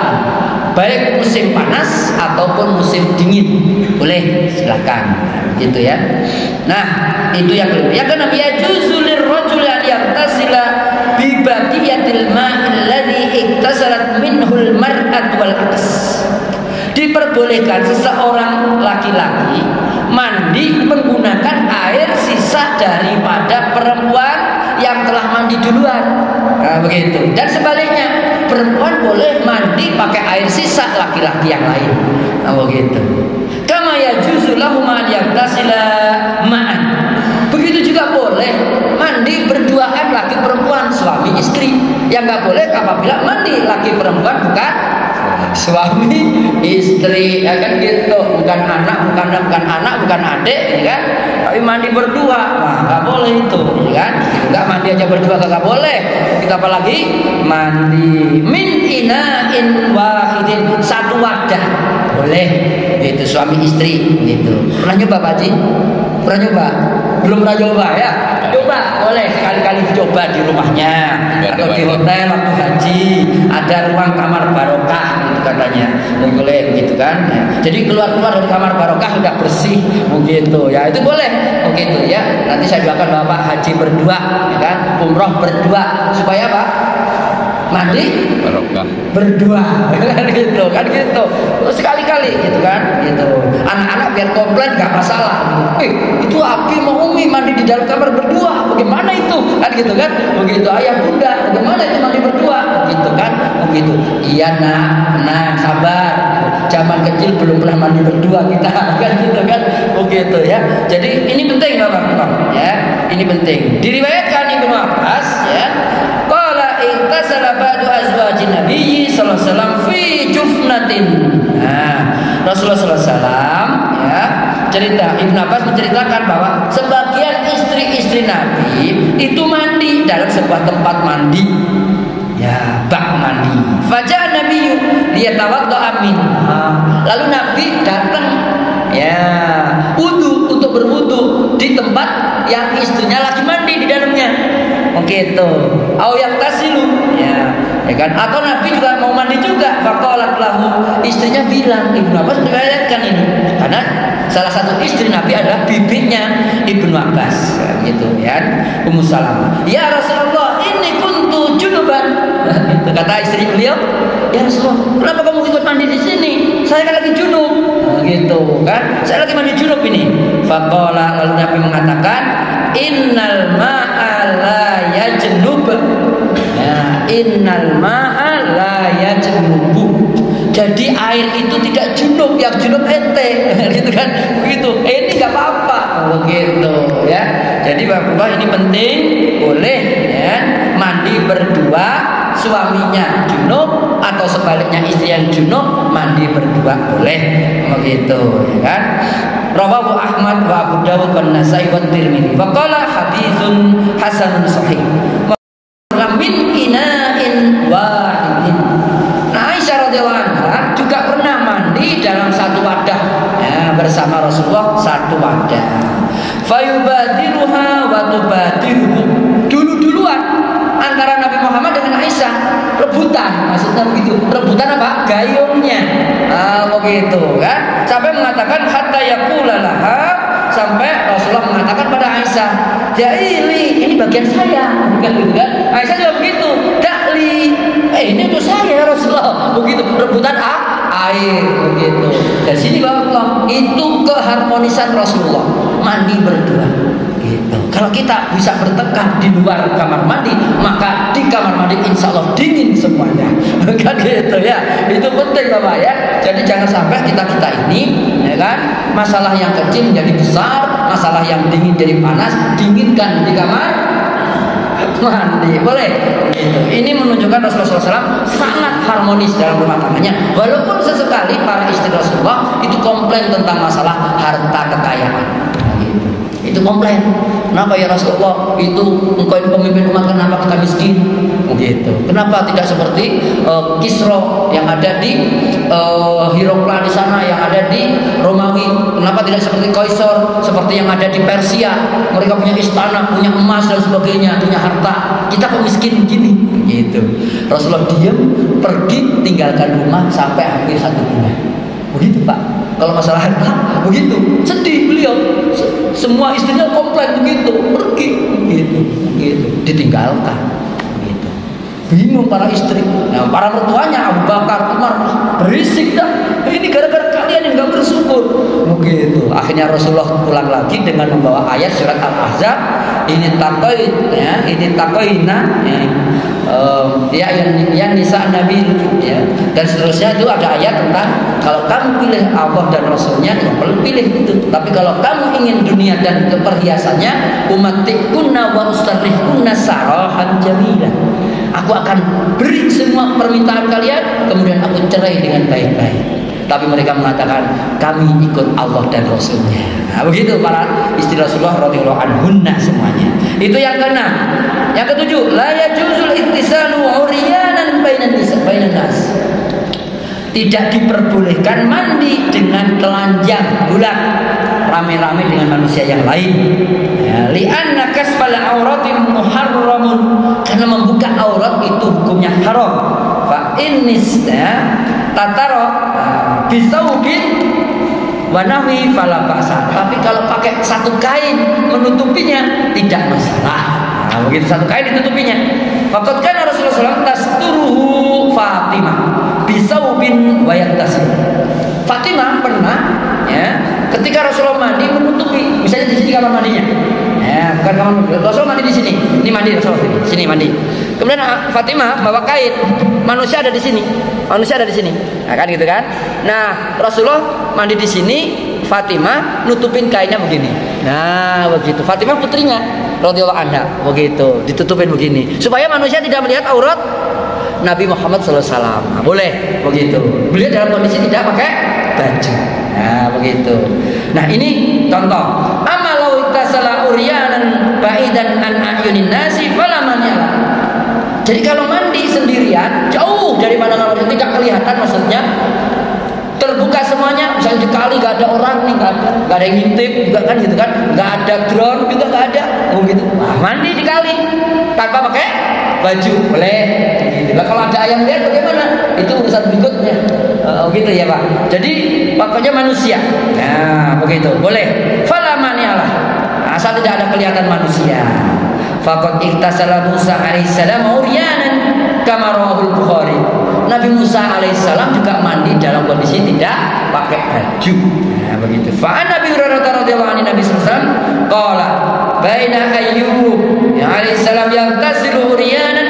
baik musim panas ataupun musim dingin, boleh, silakan, gitu ya. Nah, itu yang kedua. Yang keenam, yajuzu lirrajuli an yartasila bi baqiyatil ma'il ladzi iktasalat minhul mar'at wal aks. Diperbolehkan seseorang laki-laki mandi menggunakan air sisa daripada perempuan yang telah mandi duluan. Nah, begitu. Dan sebaliknya, perempuan boleh mandi pakai air sisa laki-laki yang lain. Nah, begitu. Kama yajuzu lahum an yaktasila ma'an. Begitu juga boleh mandi berduaan laki perempuan, suami istri. Yang nggak boleh apabila mandi laki perempuan bukan suami istri, ya kan gitu. Bukan anak, bukan adik, ya kan. Tapi mandi berdua, nah, nggak boleh itu, ya kan. Nggak mandi aja berdua nggak boleh. Kita apalagi mandi min ina'in wahidin, satu wadah boleh. Itu suami istri, gitu. Pernah nyoba Pak Haji? Pernah nyoba? Belum pernah coba ya? Coba, boleh sekali-kali coba di rumahnya atau di hotel waktu haji, ada ruang kamar barokah gitu katanya, boleh gitu kan. Ya. Jadi keluar dari kamar barokah udah bersih, begitu ya, itu boleh, begitu ya. Nanti saya doakan bapak haji berdua, ya kan, umroh berdua, supaya apa? Mandi barokah berdua, kan gitu, sekali-kali gitu kan, gitu. Anak-anak biar komplain nggak masalah. Itu Abi mau Umi mandi di dalam kamar berdua, bagaimana itu? Kan gitu kan, begitu. Ayah bunda, bagaimana itu mandi berdua? Gitu kan, begitu. Iya nak, sabar. Zaman kecil belum pernah mandi berdua kita, kan gitu kan, begitu ya. Jadi ini penting bapak-bapak, ya, ini penting. Diriwayatkan Ibnu Abbas, ya. Iktasala ba'du azwajin Nabi sallallahu alaihi wasallam fi jufnatin. Nah, Rasulullah sallallahu alaihi wasallam ya, cerita Ibnu Abbas menceritakan bahwa sebagian istri-istri Nabi itu mandi dalam sebuah tempat mandi. Ya, bak mandi. Fajar Nabi liyatawadda min. Lalu Nabi datang ya, wudu untuk berwudu di tempat yang istrinya lagi mandi di dalamnya. Begitu. Au yaktasilu, ya kan? Atau Nabi juga mau mandi juga. Faqalat lahu, istrinya bilang, Ibnu Abbas meriwayatkan ini karena salah satu istri Nabi adalah bibinya Ibnu Abbas, gitu ya. Ummu Salamah. Ya Rasulullah, ini kuntu junuban. Itu kata istri beliau, ya Rasulullah, kenapa kamu ikut mandi di sini? Saya kan lagi junub. Nah, gitu kan? Saya lagi mandi junub ini. Faqala, lalu Nabi mengatakan, innal ma'a la yajnub. Ya, innal ma'a la yajnubu. Jadi air itu tidak junub, yang junub ente, gitu kan? Begitu. Ini nggak apa-apa, begitu ya. Jadi bapak-bapak ini penting, boleh ya mandi berdua, suaminya junub atau sebaliknya istri yang junub mandi berdua boleh, begitu ya kan. Rawahu Ahmad wa Abu Dawud wa Nasai wa Tirmidzi. Wa qala haditsun hasanun sahih. Min ina'in wahidin. Nah, Aisyah radhiyallahu anha juga pernah mandi dalam satu wadah ya, bersama Rasulullah, satu wadah. Fayubadiruha wa tubadiruhu. Dulu-duluan antara Nabi Muhammad dengan Aisyah, rebutan, maksudnya begitu. Rebutan apa? Gayungnya. Nah, begitu kan? Sampai mengatakan hatta yaqulalaha, sampai Rasulullah mengatakan pada Aisyah, "Ja'ili, ini bagian saya." Bukan gitu kan? Aisyah juga begitu. "Dakli, ini untuk saya Rasulullah." Begitu, rebutan air begitu. Dari sini Bapak, itu keharmonisan Rasulullah mandi berdua. Gitu. Kalau kita bisa bertekad di luar kamar mandi, maka di kamar mandi insya Allah dingin semuanya. Kan gitu ya. Itu penting Bapak ya. Jadi jangan sampai kita ini, ya kan, masalah yang kecil menjadi besar, masalah yang dingin jadi panas. Dinginkan di kamar mandi, boleh gitu. Ini menunjukkan Rasulullah SAW sangat harmonis dalam rumah tangganya. Walaupun sesekali para istri Rasulullah itu komplain tentang masalah harta kekayaan gitu. Itu komplain, kenapa ya Rasulullah, itu engkau ini pemimpin umat, kenapa kita miskin gitu. Kenapa tidak seperti Kisra yang ada di Hirokla di sana, yang ada di Romawi? Kenapa tidak seperti Kaisar, seperti yang ada di Persia? Mereka punya istana, punya emas dan sebagainya, punya harta. Kita kok miskin begini gitu. Rasulullah diam, pergi, tinggalkan rumah sampai hampir 1 bulan. Begitu Pak. Kalau masalah harta begitu, sedih beliau. Semua istrinya komplain begitu, pergi begitu, ditinggalkan. Begitu. Bingung para istri. Nah, para mertuanya Abu Bakar, Umar, berisik dah. Ini gara-gara kalian yang nggak bersyukur. Begitu. Akhirnya Rasulullah pulang lagi dengan membawa ayat surat Al-Ahzab. Ini takoina. Yang nisa Nabi ya. Dan seterusnya itu ada ayat tentang kalau kamu pilih Allah dan Rasulnya, ya pilih itu. Tapi kalau kamu ingin dunia dan keperhiasannya, umatikunna wa ustarrihkunna sarahan jamilah. Aku akan beri semua permintaan kalian, kemudian aku cerai dengan baik-baik. Tapi mereka mengatakan kami ikut Allah dan Rasulnya. Nah, begitu para istri Rasulullah radhiyallahu anhunna semuanya. Itu yang keenam. Yang ketujuh, la yajuzul ittisalu uryanan bainan nas. Tidak diperbolehkan mandi dengan telanjang bulat rame-rame dengan manusia yang lain. Ya, li'anna kasfal aurati muharramun, karena membuka aurat itu hukumnya haram. Fa innisna tataro bisaubin wa nahwi fala ba'sa. Tapi kalau pakai satu kain menutupinya tidak masalah. Nah, begitu satu kain ditutupinya. Faqad kana Rasulullah SAW tasturuhu Fatimah bisaubin wa yaktasim. Fatimah pernah ya, ketika Rasulullah mandi menutupi, misalnya di sini kamar mandinya. Ya, bukan kamar mandi. Rasulullah mandi di sini. Ini mandi Rasulullah di sini mandi. Kemudian Fatimah bawa kain, manusia ada di sini. Manusia ada di sini. Nah, kan gitu kan? Nah, Rasulullah mandi di sini, Fatimah nutupin kainnya begini. Nah, begitu. Fatimah putrinya radhiyallahu anha, begitu. Ditutupin begini supaya manusia tidak melihat aurat Nabi Muhammad SAW. Nah, boleh begitu. Beliau dalam kondisi tidak pakai baju. Nah, begitu. Nah, ini contoh. Amalau tasala uryanan baidan an ayunin nasi fala manyala. Jadi kalau mandi sendirian, jauh dari pandangan orang, tidak kelihatan, maksudnya terbuka semuanya, misalnya sekali nggak ada orang nih, nggak ada yang ngintip juga kan gitu kan, nggak ada drone juga nggak ada, gitu. Nah, mandi di kali tanpa pakai baju boleh. Gitu. Nah, kalau ada yang lihat bagaimana? Itu urusan berikutnya. Gitu ya Pak. Jadi pokoknya manusia. Nah, begitu boleh. Fala manialah. Asal tidak ada kelihatan manusia. Faqad iktasala Musa alaihissalam uryanan kama rawahul Bukhari. Nabi Musa alaihissalam juga mandi dalam kondisi tidak pakai baju. Nah, begitu. Fa Nabi Hurairah radhiyallahu anhu Nabi sallallahu alaihi wasallam qala baina Ayyub alaihissalam yaghtasilu uryanan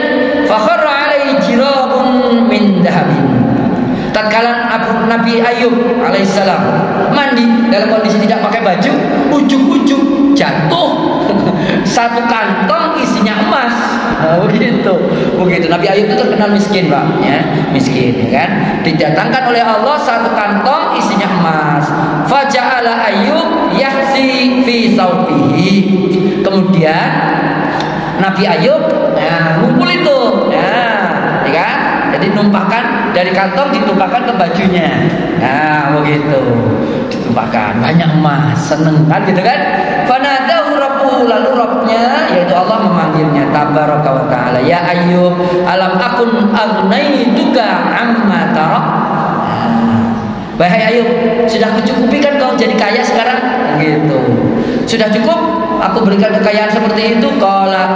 fa kharra alaihi jirabun min dhahabin. Tatkala Nabi Ayyub alaihissalam mandi dalam kondisi tidak pakai baju, ujung-ujung jatuh satu kantong isinya emas. Nah, begitu. Nabi Ayyub itu terkenal miskin, Pak, ya, miskin, ya kan? Didatangkan oleh Allah satu kantong isinya emas. Faja'ala Ayyub yahsi fi saubihi. Kemudian Nabi Ayyub ngumpul itu, ya kan? Jadi numpahkan dari kantong, ditumpahkan ke bajunya. Nah, begitu. Ditumpahkan banyak emas, seneng kan gitu kan? Fanadahu rabbuhu, lalu Rabbnya yaitu Allah memanggilnya tabaraka wa taala, ya Ayyub, alam akun agnaituka amma tarak. Wahai Ayyub, sudah kucukupi kan kau jadi kaya sekarang? Gitu. Sudah cukup aku berikan kekayaan seperti itu? Qala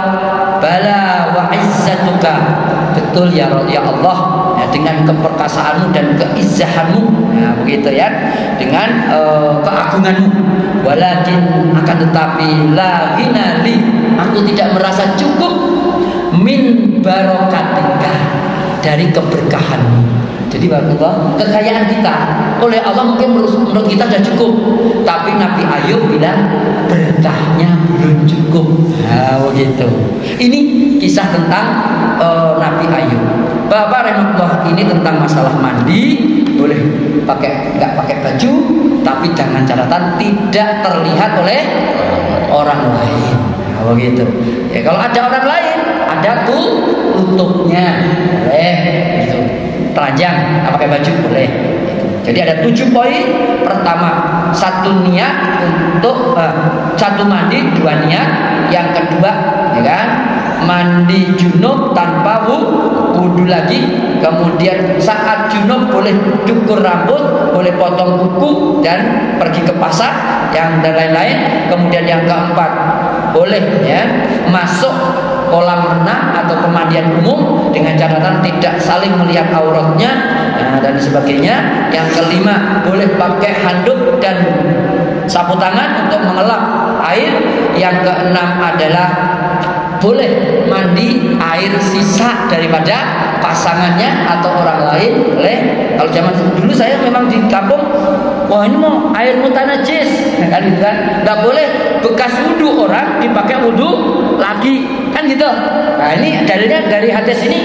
bala wa izzatuka. Betul ya Allah, ya, dengan keperkasaanmu dan keizzahanmu, nah, begitu ya, dengan keagunganmu. Walakin akan tetapi la ghina li, aku tidak merasa cukup min barokatika, dari keberkahanmu. Jadi barakallah, kekayaan kita oleh Allah mungkin menurut kita sudah cukup, tapi Nabi Ayyub bilang berkahnya belum cukup. cukup. Nah, begitu. Ini kisah tentang Nabi Ayub. Bapak rahmatullah, ini tentang masalah mandi, boleh nggak pakai baju, tapi dengan catatan tidak terlihat oleh orang lain. Nah, begitu. Ya, kalau ada orang lain, ada tutupnya, boleh. Gitu. Telanjang, nggak pakai baju, boleh. Jadi ada 7 poin. Pertama, satu niat untuk satu mandi, 2 niat. Yang kedua, ya kan, mandi junub tanpa wudu lagi. Kemudian saat junub boleh cukur rambut, boleh potong kuku dan pergi ke pasar, dan lain-lain. Kemudian yang keempat, boleh ya masuk kolam renang atau pemandian umum dengan catatan tidak saling melihat auratnya, dan sebagainya. Yang kelima, boleh pakai handuk dan sapu tangan untuk mengelap air. Yang keenam adalah boleh mandi air sisa daripada pasangannya atau orang lain. Boleh. Kalau zaman dulu saya memang di kampung, wah ini mau air mutanajis, kan gitu kan, nggak boleh bekas wudhu orang dipakai wudhu lagi, kan gitu. Nah ini dalilnya dari hadis ini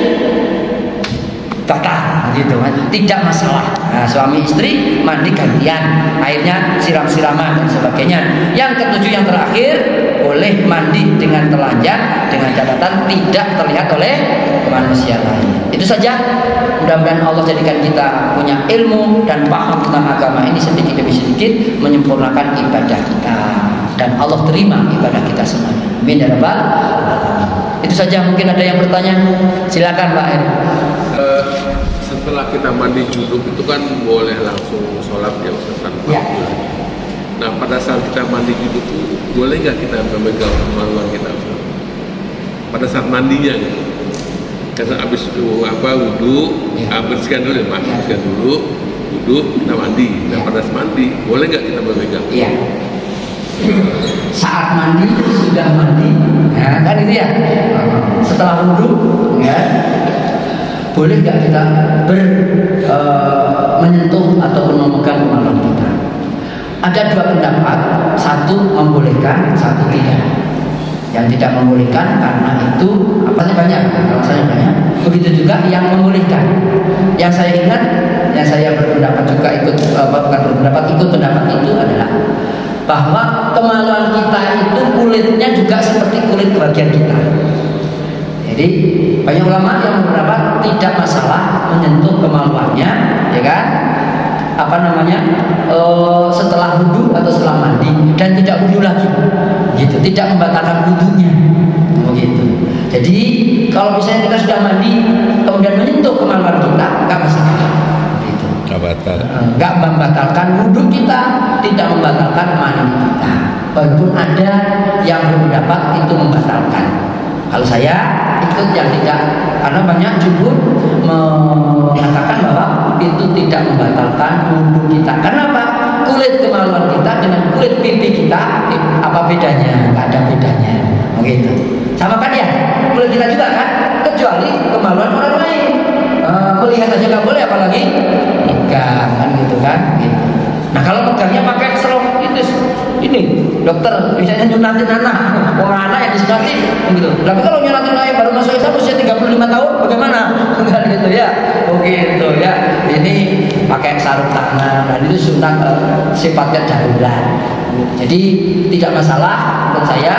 batal, gitu kan, tidak masalah. Nah, suami istri mandi gantian, airnya siram-siraman dan sebagainya. Yang ketujuh, yang terakhir, boleh mandi dengan telanjang dengan catatan tidak terlihat oleh manusia lain. Itu saja. Mudah-mudahan Allah jadikan kita punya ilmu dan paham tentang agama ini sedikit demi sedikit menyempurnakan ibadah kita, dan Allah terima ibadah kita semuanya. Amin ya rabbal alamin. Itu saja. Mungkin ada yang bertanya, silakan Pak Eri. Setelah kita mandi junub itu kan boleh langsung sholat ya Ustaz, tanpa wudu. Nah pada saat kita mandi junub itu boleh nggak kita memegang kemaluan kita Ustaz? Pada saat mandinya gitu. Karena habis wudu, bersihkan dulu, bersihkan dulu, wudu, kita mandi. Nah pada saat mandi boleh nggak kita memegang? Iya. Saat mandi sudah mandi, ya, kan itu ya. Setelah wudu, ya, boleh nggak kita menyentuh ataupun memegang kemaluan kita? Ada 2 pendapat, satu membolehkan, satu tidak. Yang tidak membolehkan karena itu apanya banyak, alasannya banyak. Begitu juga yang membolehkan. Yang saya ingat, yang saya berpendapat juga ikut pendapat itu adalah bahwa kemaluan kita itu kulitnya juga seperti kulit bagian kita. Jadi banyak ulama yang berpendapat tidak masalah menyentuh kemaluannya, ya kan? Setelah wudu atau setelah mandi, dan tidak wudu lagi, gitu, tidak membatalkan wudunya, begitu. Jadi kalau misalnya kita sudah mandi kemudian menyentuh kemaluan kita, nggak masalah, gitu. Nggak membatalkan wudu kita, tidak membatalkan mandi kita. Walaupun ada yang berpendapat itu membatalkan. Kalau saya ikut yang tidak, karena banyak jumhur mengatakan bahwa itu tidak membatalkan wudu kita. Kenapa? Kulit kemaluan kita dengan kulit pipi kita apa bedanya? Nggak ada bedanya. Begitu. Sama kan ya? Kulit kita juga kan? Kecuali kemaluan orang lain. Melihat aja nggak boleh, apalagi pegang, kan gitu kan? Gitu. Nah kalau pegangnya pakai serong itu, ini dokter misalnya nyunatin anak, orang anak yang disunati, gitu. Tapi kalau nyunatin anak baru masuk Islam usia 35 tahun, bagaimana? Enggak gitu ya, begitu ya. Ini pakai sarung tangan, dan itu sunat sifatnya darurat. Jadi tidak masalah menurut saya,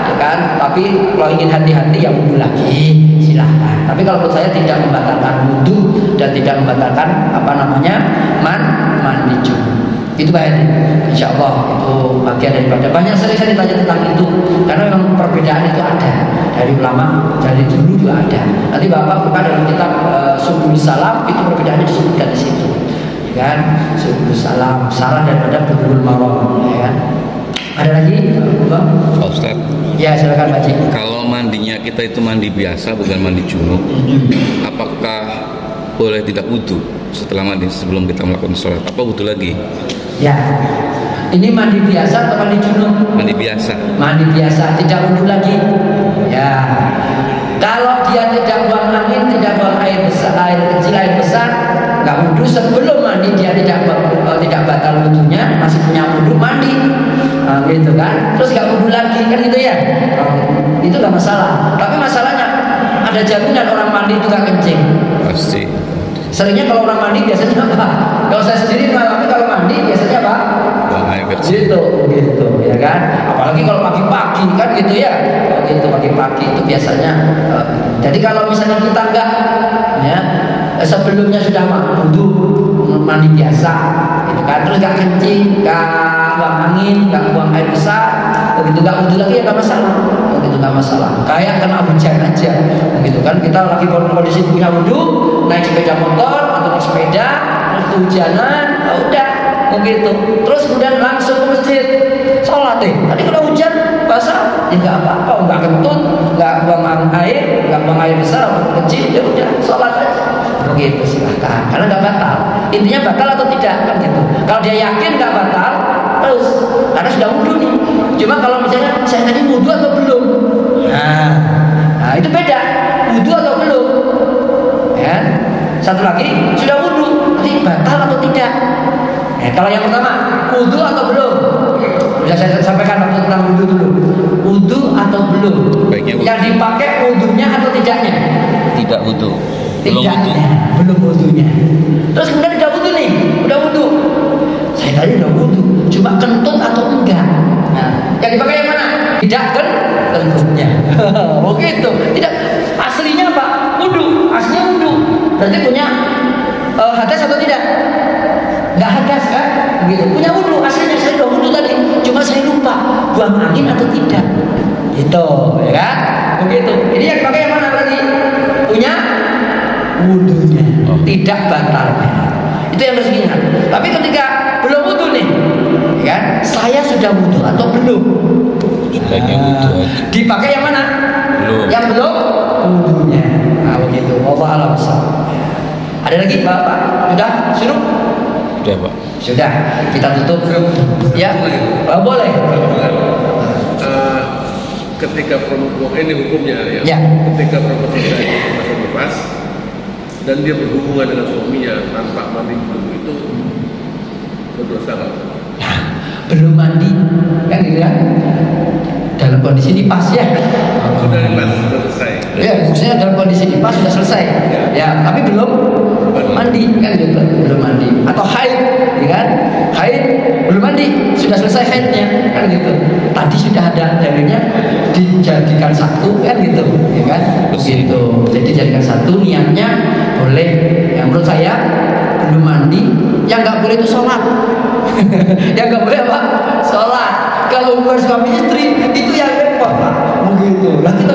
ya kan. Tapi kalau ingin hati-hati ya wudu lagi, silahkan. Tapi kalau menurut saya tidak membatalkan wudu dan tidak membatalkan mandi junub. Itu Pak Edi, insya Allah itu bagian daripada banyak sering saya ditanya tentang itu, karena memang perbedaan itu ada dari ulama, dari dulu juga ada. Nanti Bapak buka dalam kitab Subul Salam, itu perbedaannya disebutkan di situ, ya kan? Subul Salam, salah daripada Bulughul Maram, ya kan? Ada lagi, Bang? Pak Ustaz. Ya silakan Pak Cik. Kalau mandinya kita itu mandi biasa bukan mandi junub, apakah boleh tidak wudu setelah mandi sebelum kita melakukan sholat? Apa wudu lagi? Ya, ini mandi biasa atau mandi junub? Mandi biasa. Mandi biasa, tidak wudu lagi. Ya, kalau dia tidak buang angin, tidak buang air besar, air kecil, air besar, nggak wudu sebelum mandi, dia tidak batal wudunya, masih punya wudu mandi, gitu kan? Terus nggak wudu lagi, kan gitu ya? itu nggak masalah. Tapi masalahnya ada jaminan orang mandi itu nggak kencing. Pasti. Seringnya kalau orang mandi biasanya apa? Kalau saya sendiri mengalami kalau mandi biasanya apa? Buang air kecil. Gitu, ya kan? Apalagi kalau pagi-pagi kan gitu ya. Gitu pagi-pagi itu biasanya. Jadi kalau misalnya kita enggak, ya sebelumnya sudah wudu mandi biasa, gitu kan? Terus nggak kencing, nggak buang angin, nggak buang air besar, begitu nggak wudu lagi ya nggak masalah. Begitu nggak masalah. Kayak kena hujan aja, gitu kan? Kita lagi kondisi punya wudu, naik sepeda motor atau naik sepeda, terus kehujanan, udah begitu. Terus kemudian langsung ke masjid, sholat deh. Tadi kalau hujan basah, ya nggak apa-apa, nggak kentut, nggak buang air, nggak buang air besar atau kecil, ya udah sholat aja. Begitu silahkan, karena nggak batal. Intinya batal atau tidak kan gitu. Kalau dia yakin nggak batal, terus karena sudah wudu nih. Cuma kalau misalnya saya tadi wudu atau belum, nah itu beda, wudu atau belum. Ya, satu lagi sudah wudu, tapi batal atau tidak. Kalau yang pertama wudu atau belum, sudah saya sampaikan waktu tentang wudu dulu. Wudu atau belum? Yang dipakai wudunya atau tidaknya? Tidak wudu. Tidaknya, belum wudunya. Terus kemudian udah wudu nih, udah wudu. Saya tadi udah wudu, cuma kentut atau enggak? Nah, yang dipakai yang mana? Tidak kan kentutnya. Oh gitu. Tidak. Aslinya apa? Wudu. Aslinya wudu. Berarti punya hadas atau tidak? Nggak hadas kan? Begitu. Punya wudu. Aslinya saya udah wudu tadi, cuma saya lupa buang angin atau tidak. Gitu, ya kan? Begitu. Ini yang dipakai yang mana berarti? Punya wudunya, tidak batalnya. Itu yang harus diingat. Tapi ketika belum wudu nih, ya, saya sudah wudu atau belum? Dipakai yang mana? Belum. Yang belum wudunya. Nah begitu. Allah alam. Ada lagi Bapak? Sudah? Suruh? Sudah Pak. Sudah. Kita tutup. Ya. Boleh. Ketika perempuan ini hukumnya ya. Ketika perempuan selesai masa nifas dan dia berhubungan dengan suaminya tanpa mandi junub itu berdosa nggak? Belum mandi kan gitu kan? Dalam kondisi nifas ya. Sudah nifas sudah selesai. Ya, maksudnya dalam kondisi nifas sudah selesai. Ya, tapi belum mandi kan gitu, belum mandi. Atau haid, ya kan? Haid belum mandi, sudah selesai haidnya kan gitu. Tadi sudah ada dalilnya dijadikan satu kan gitu, ya kan? Begitu. Jadi jadikan satu niatnya boleh. Yang menurut saya belum mandi, yang nggak boleh itu sholat. Yang nggak boleh apa? Sholat. Kalau bukan suami istri itu yang repot Pak. Begitu. Lah kita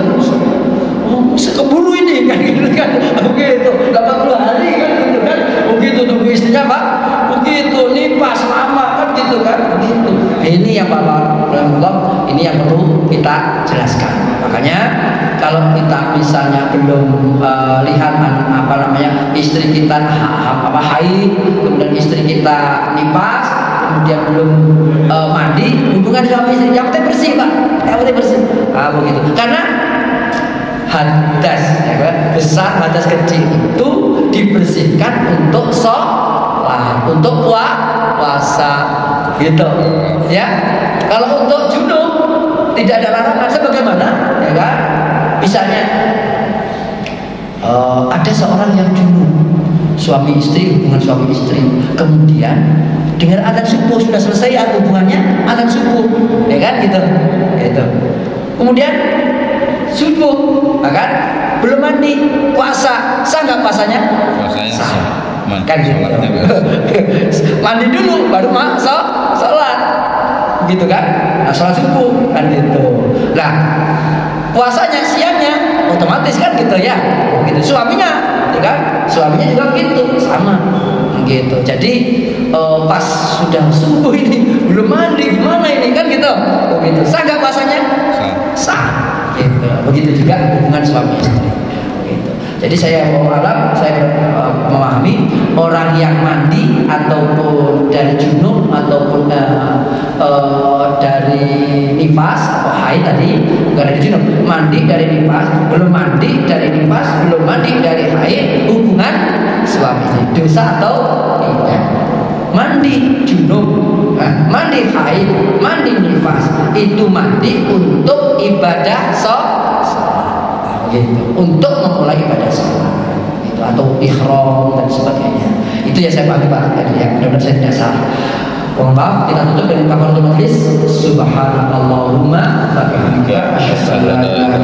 keburu ini kan gitu kan. Begitu. 80 hari kan gitu kan. Begitu tunggu istrinya Pak. Begitu nifas lama kan gitu kan. Begitu. Ini yang Bapak ini yang perlu kita jelaskan. Makanya kalau kita misalnya belum lihat apa namanya istri kita haid, kemudian istri kita nifas, kemudian belum mandi, hubungan suami istri yang penting bersih Pak, yang penting bersih. Begitu. Karena hadas ya kan? Besar hadas kecil itu dibersihkan untuk sholat, untuk puasa, gitu. Ya. Kalau untuk junub tidak ada larangan sebagaimana, ya kan? Misalnya ada seorang yang junub, suami istri, hubungan suami istri, kemudian dengar adzan subuh sudah selesai ya hubungannya, adzan subuh, ya kan gitu. Kemudian subuh, ya kan? Belum mandi, puasa, sah nggak puasanya? Puasanya sah. Kan gitu. Mandi dulu baru sholat, gitu kan? Nah, sholat subuh kan gitu. Nah, puasanya siangnya otomatis kan gitu ya. Gitu. Suaminya, gitu kan? Suaminya juga gitu, sama. Gitu. Jadi pas sudah subuh ini belum mandi gimana ini kan gitu. Begitu. Sah nggak puasanya? Sah. Gitu. Begitu juga hubungan suami istri. Gitu. Jadi saya memahami orang yang mandi ataupun dari junub ataupun dari nifas atau haid tadi, bukan dari junub, mandi dari nifas, belum mandi dari nifas, belum mandi dari haid, hubungan suami istri dosa atau tidak? Mandi junub, mandi haid, mandi nifas itu mandi untuk ibadah sholat. gitu, untuk memulai ibadah sholat gitu, atau ihram dan sebagainya. Itu ya saya pahami Pak tadi ya, mudah-mudahan saya tidak salah. Mohon maaf, kita tutup dengan kafaratul majlis. Subhanallahumma wa bihamdika asyhadu an la ilaha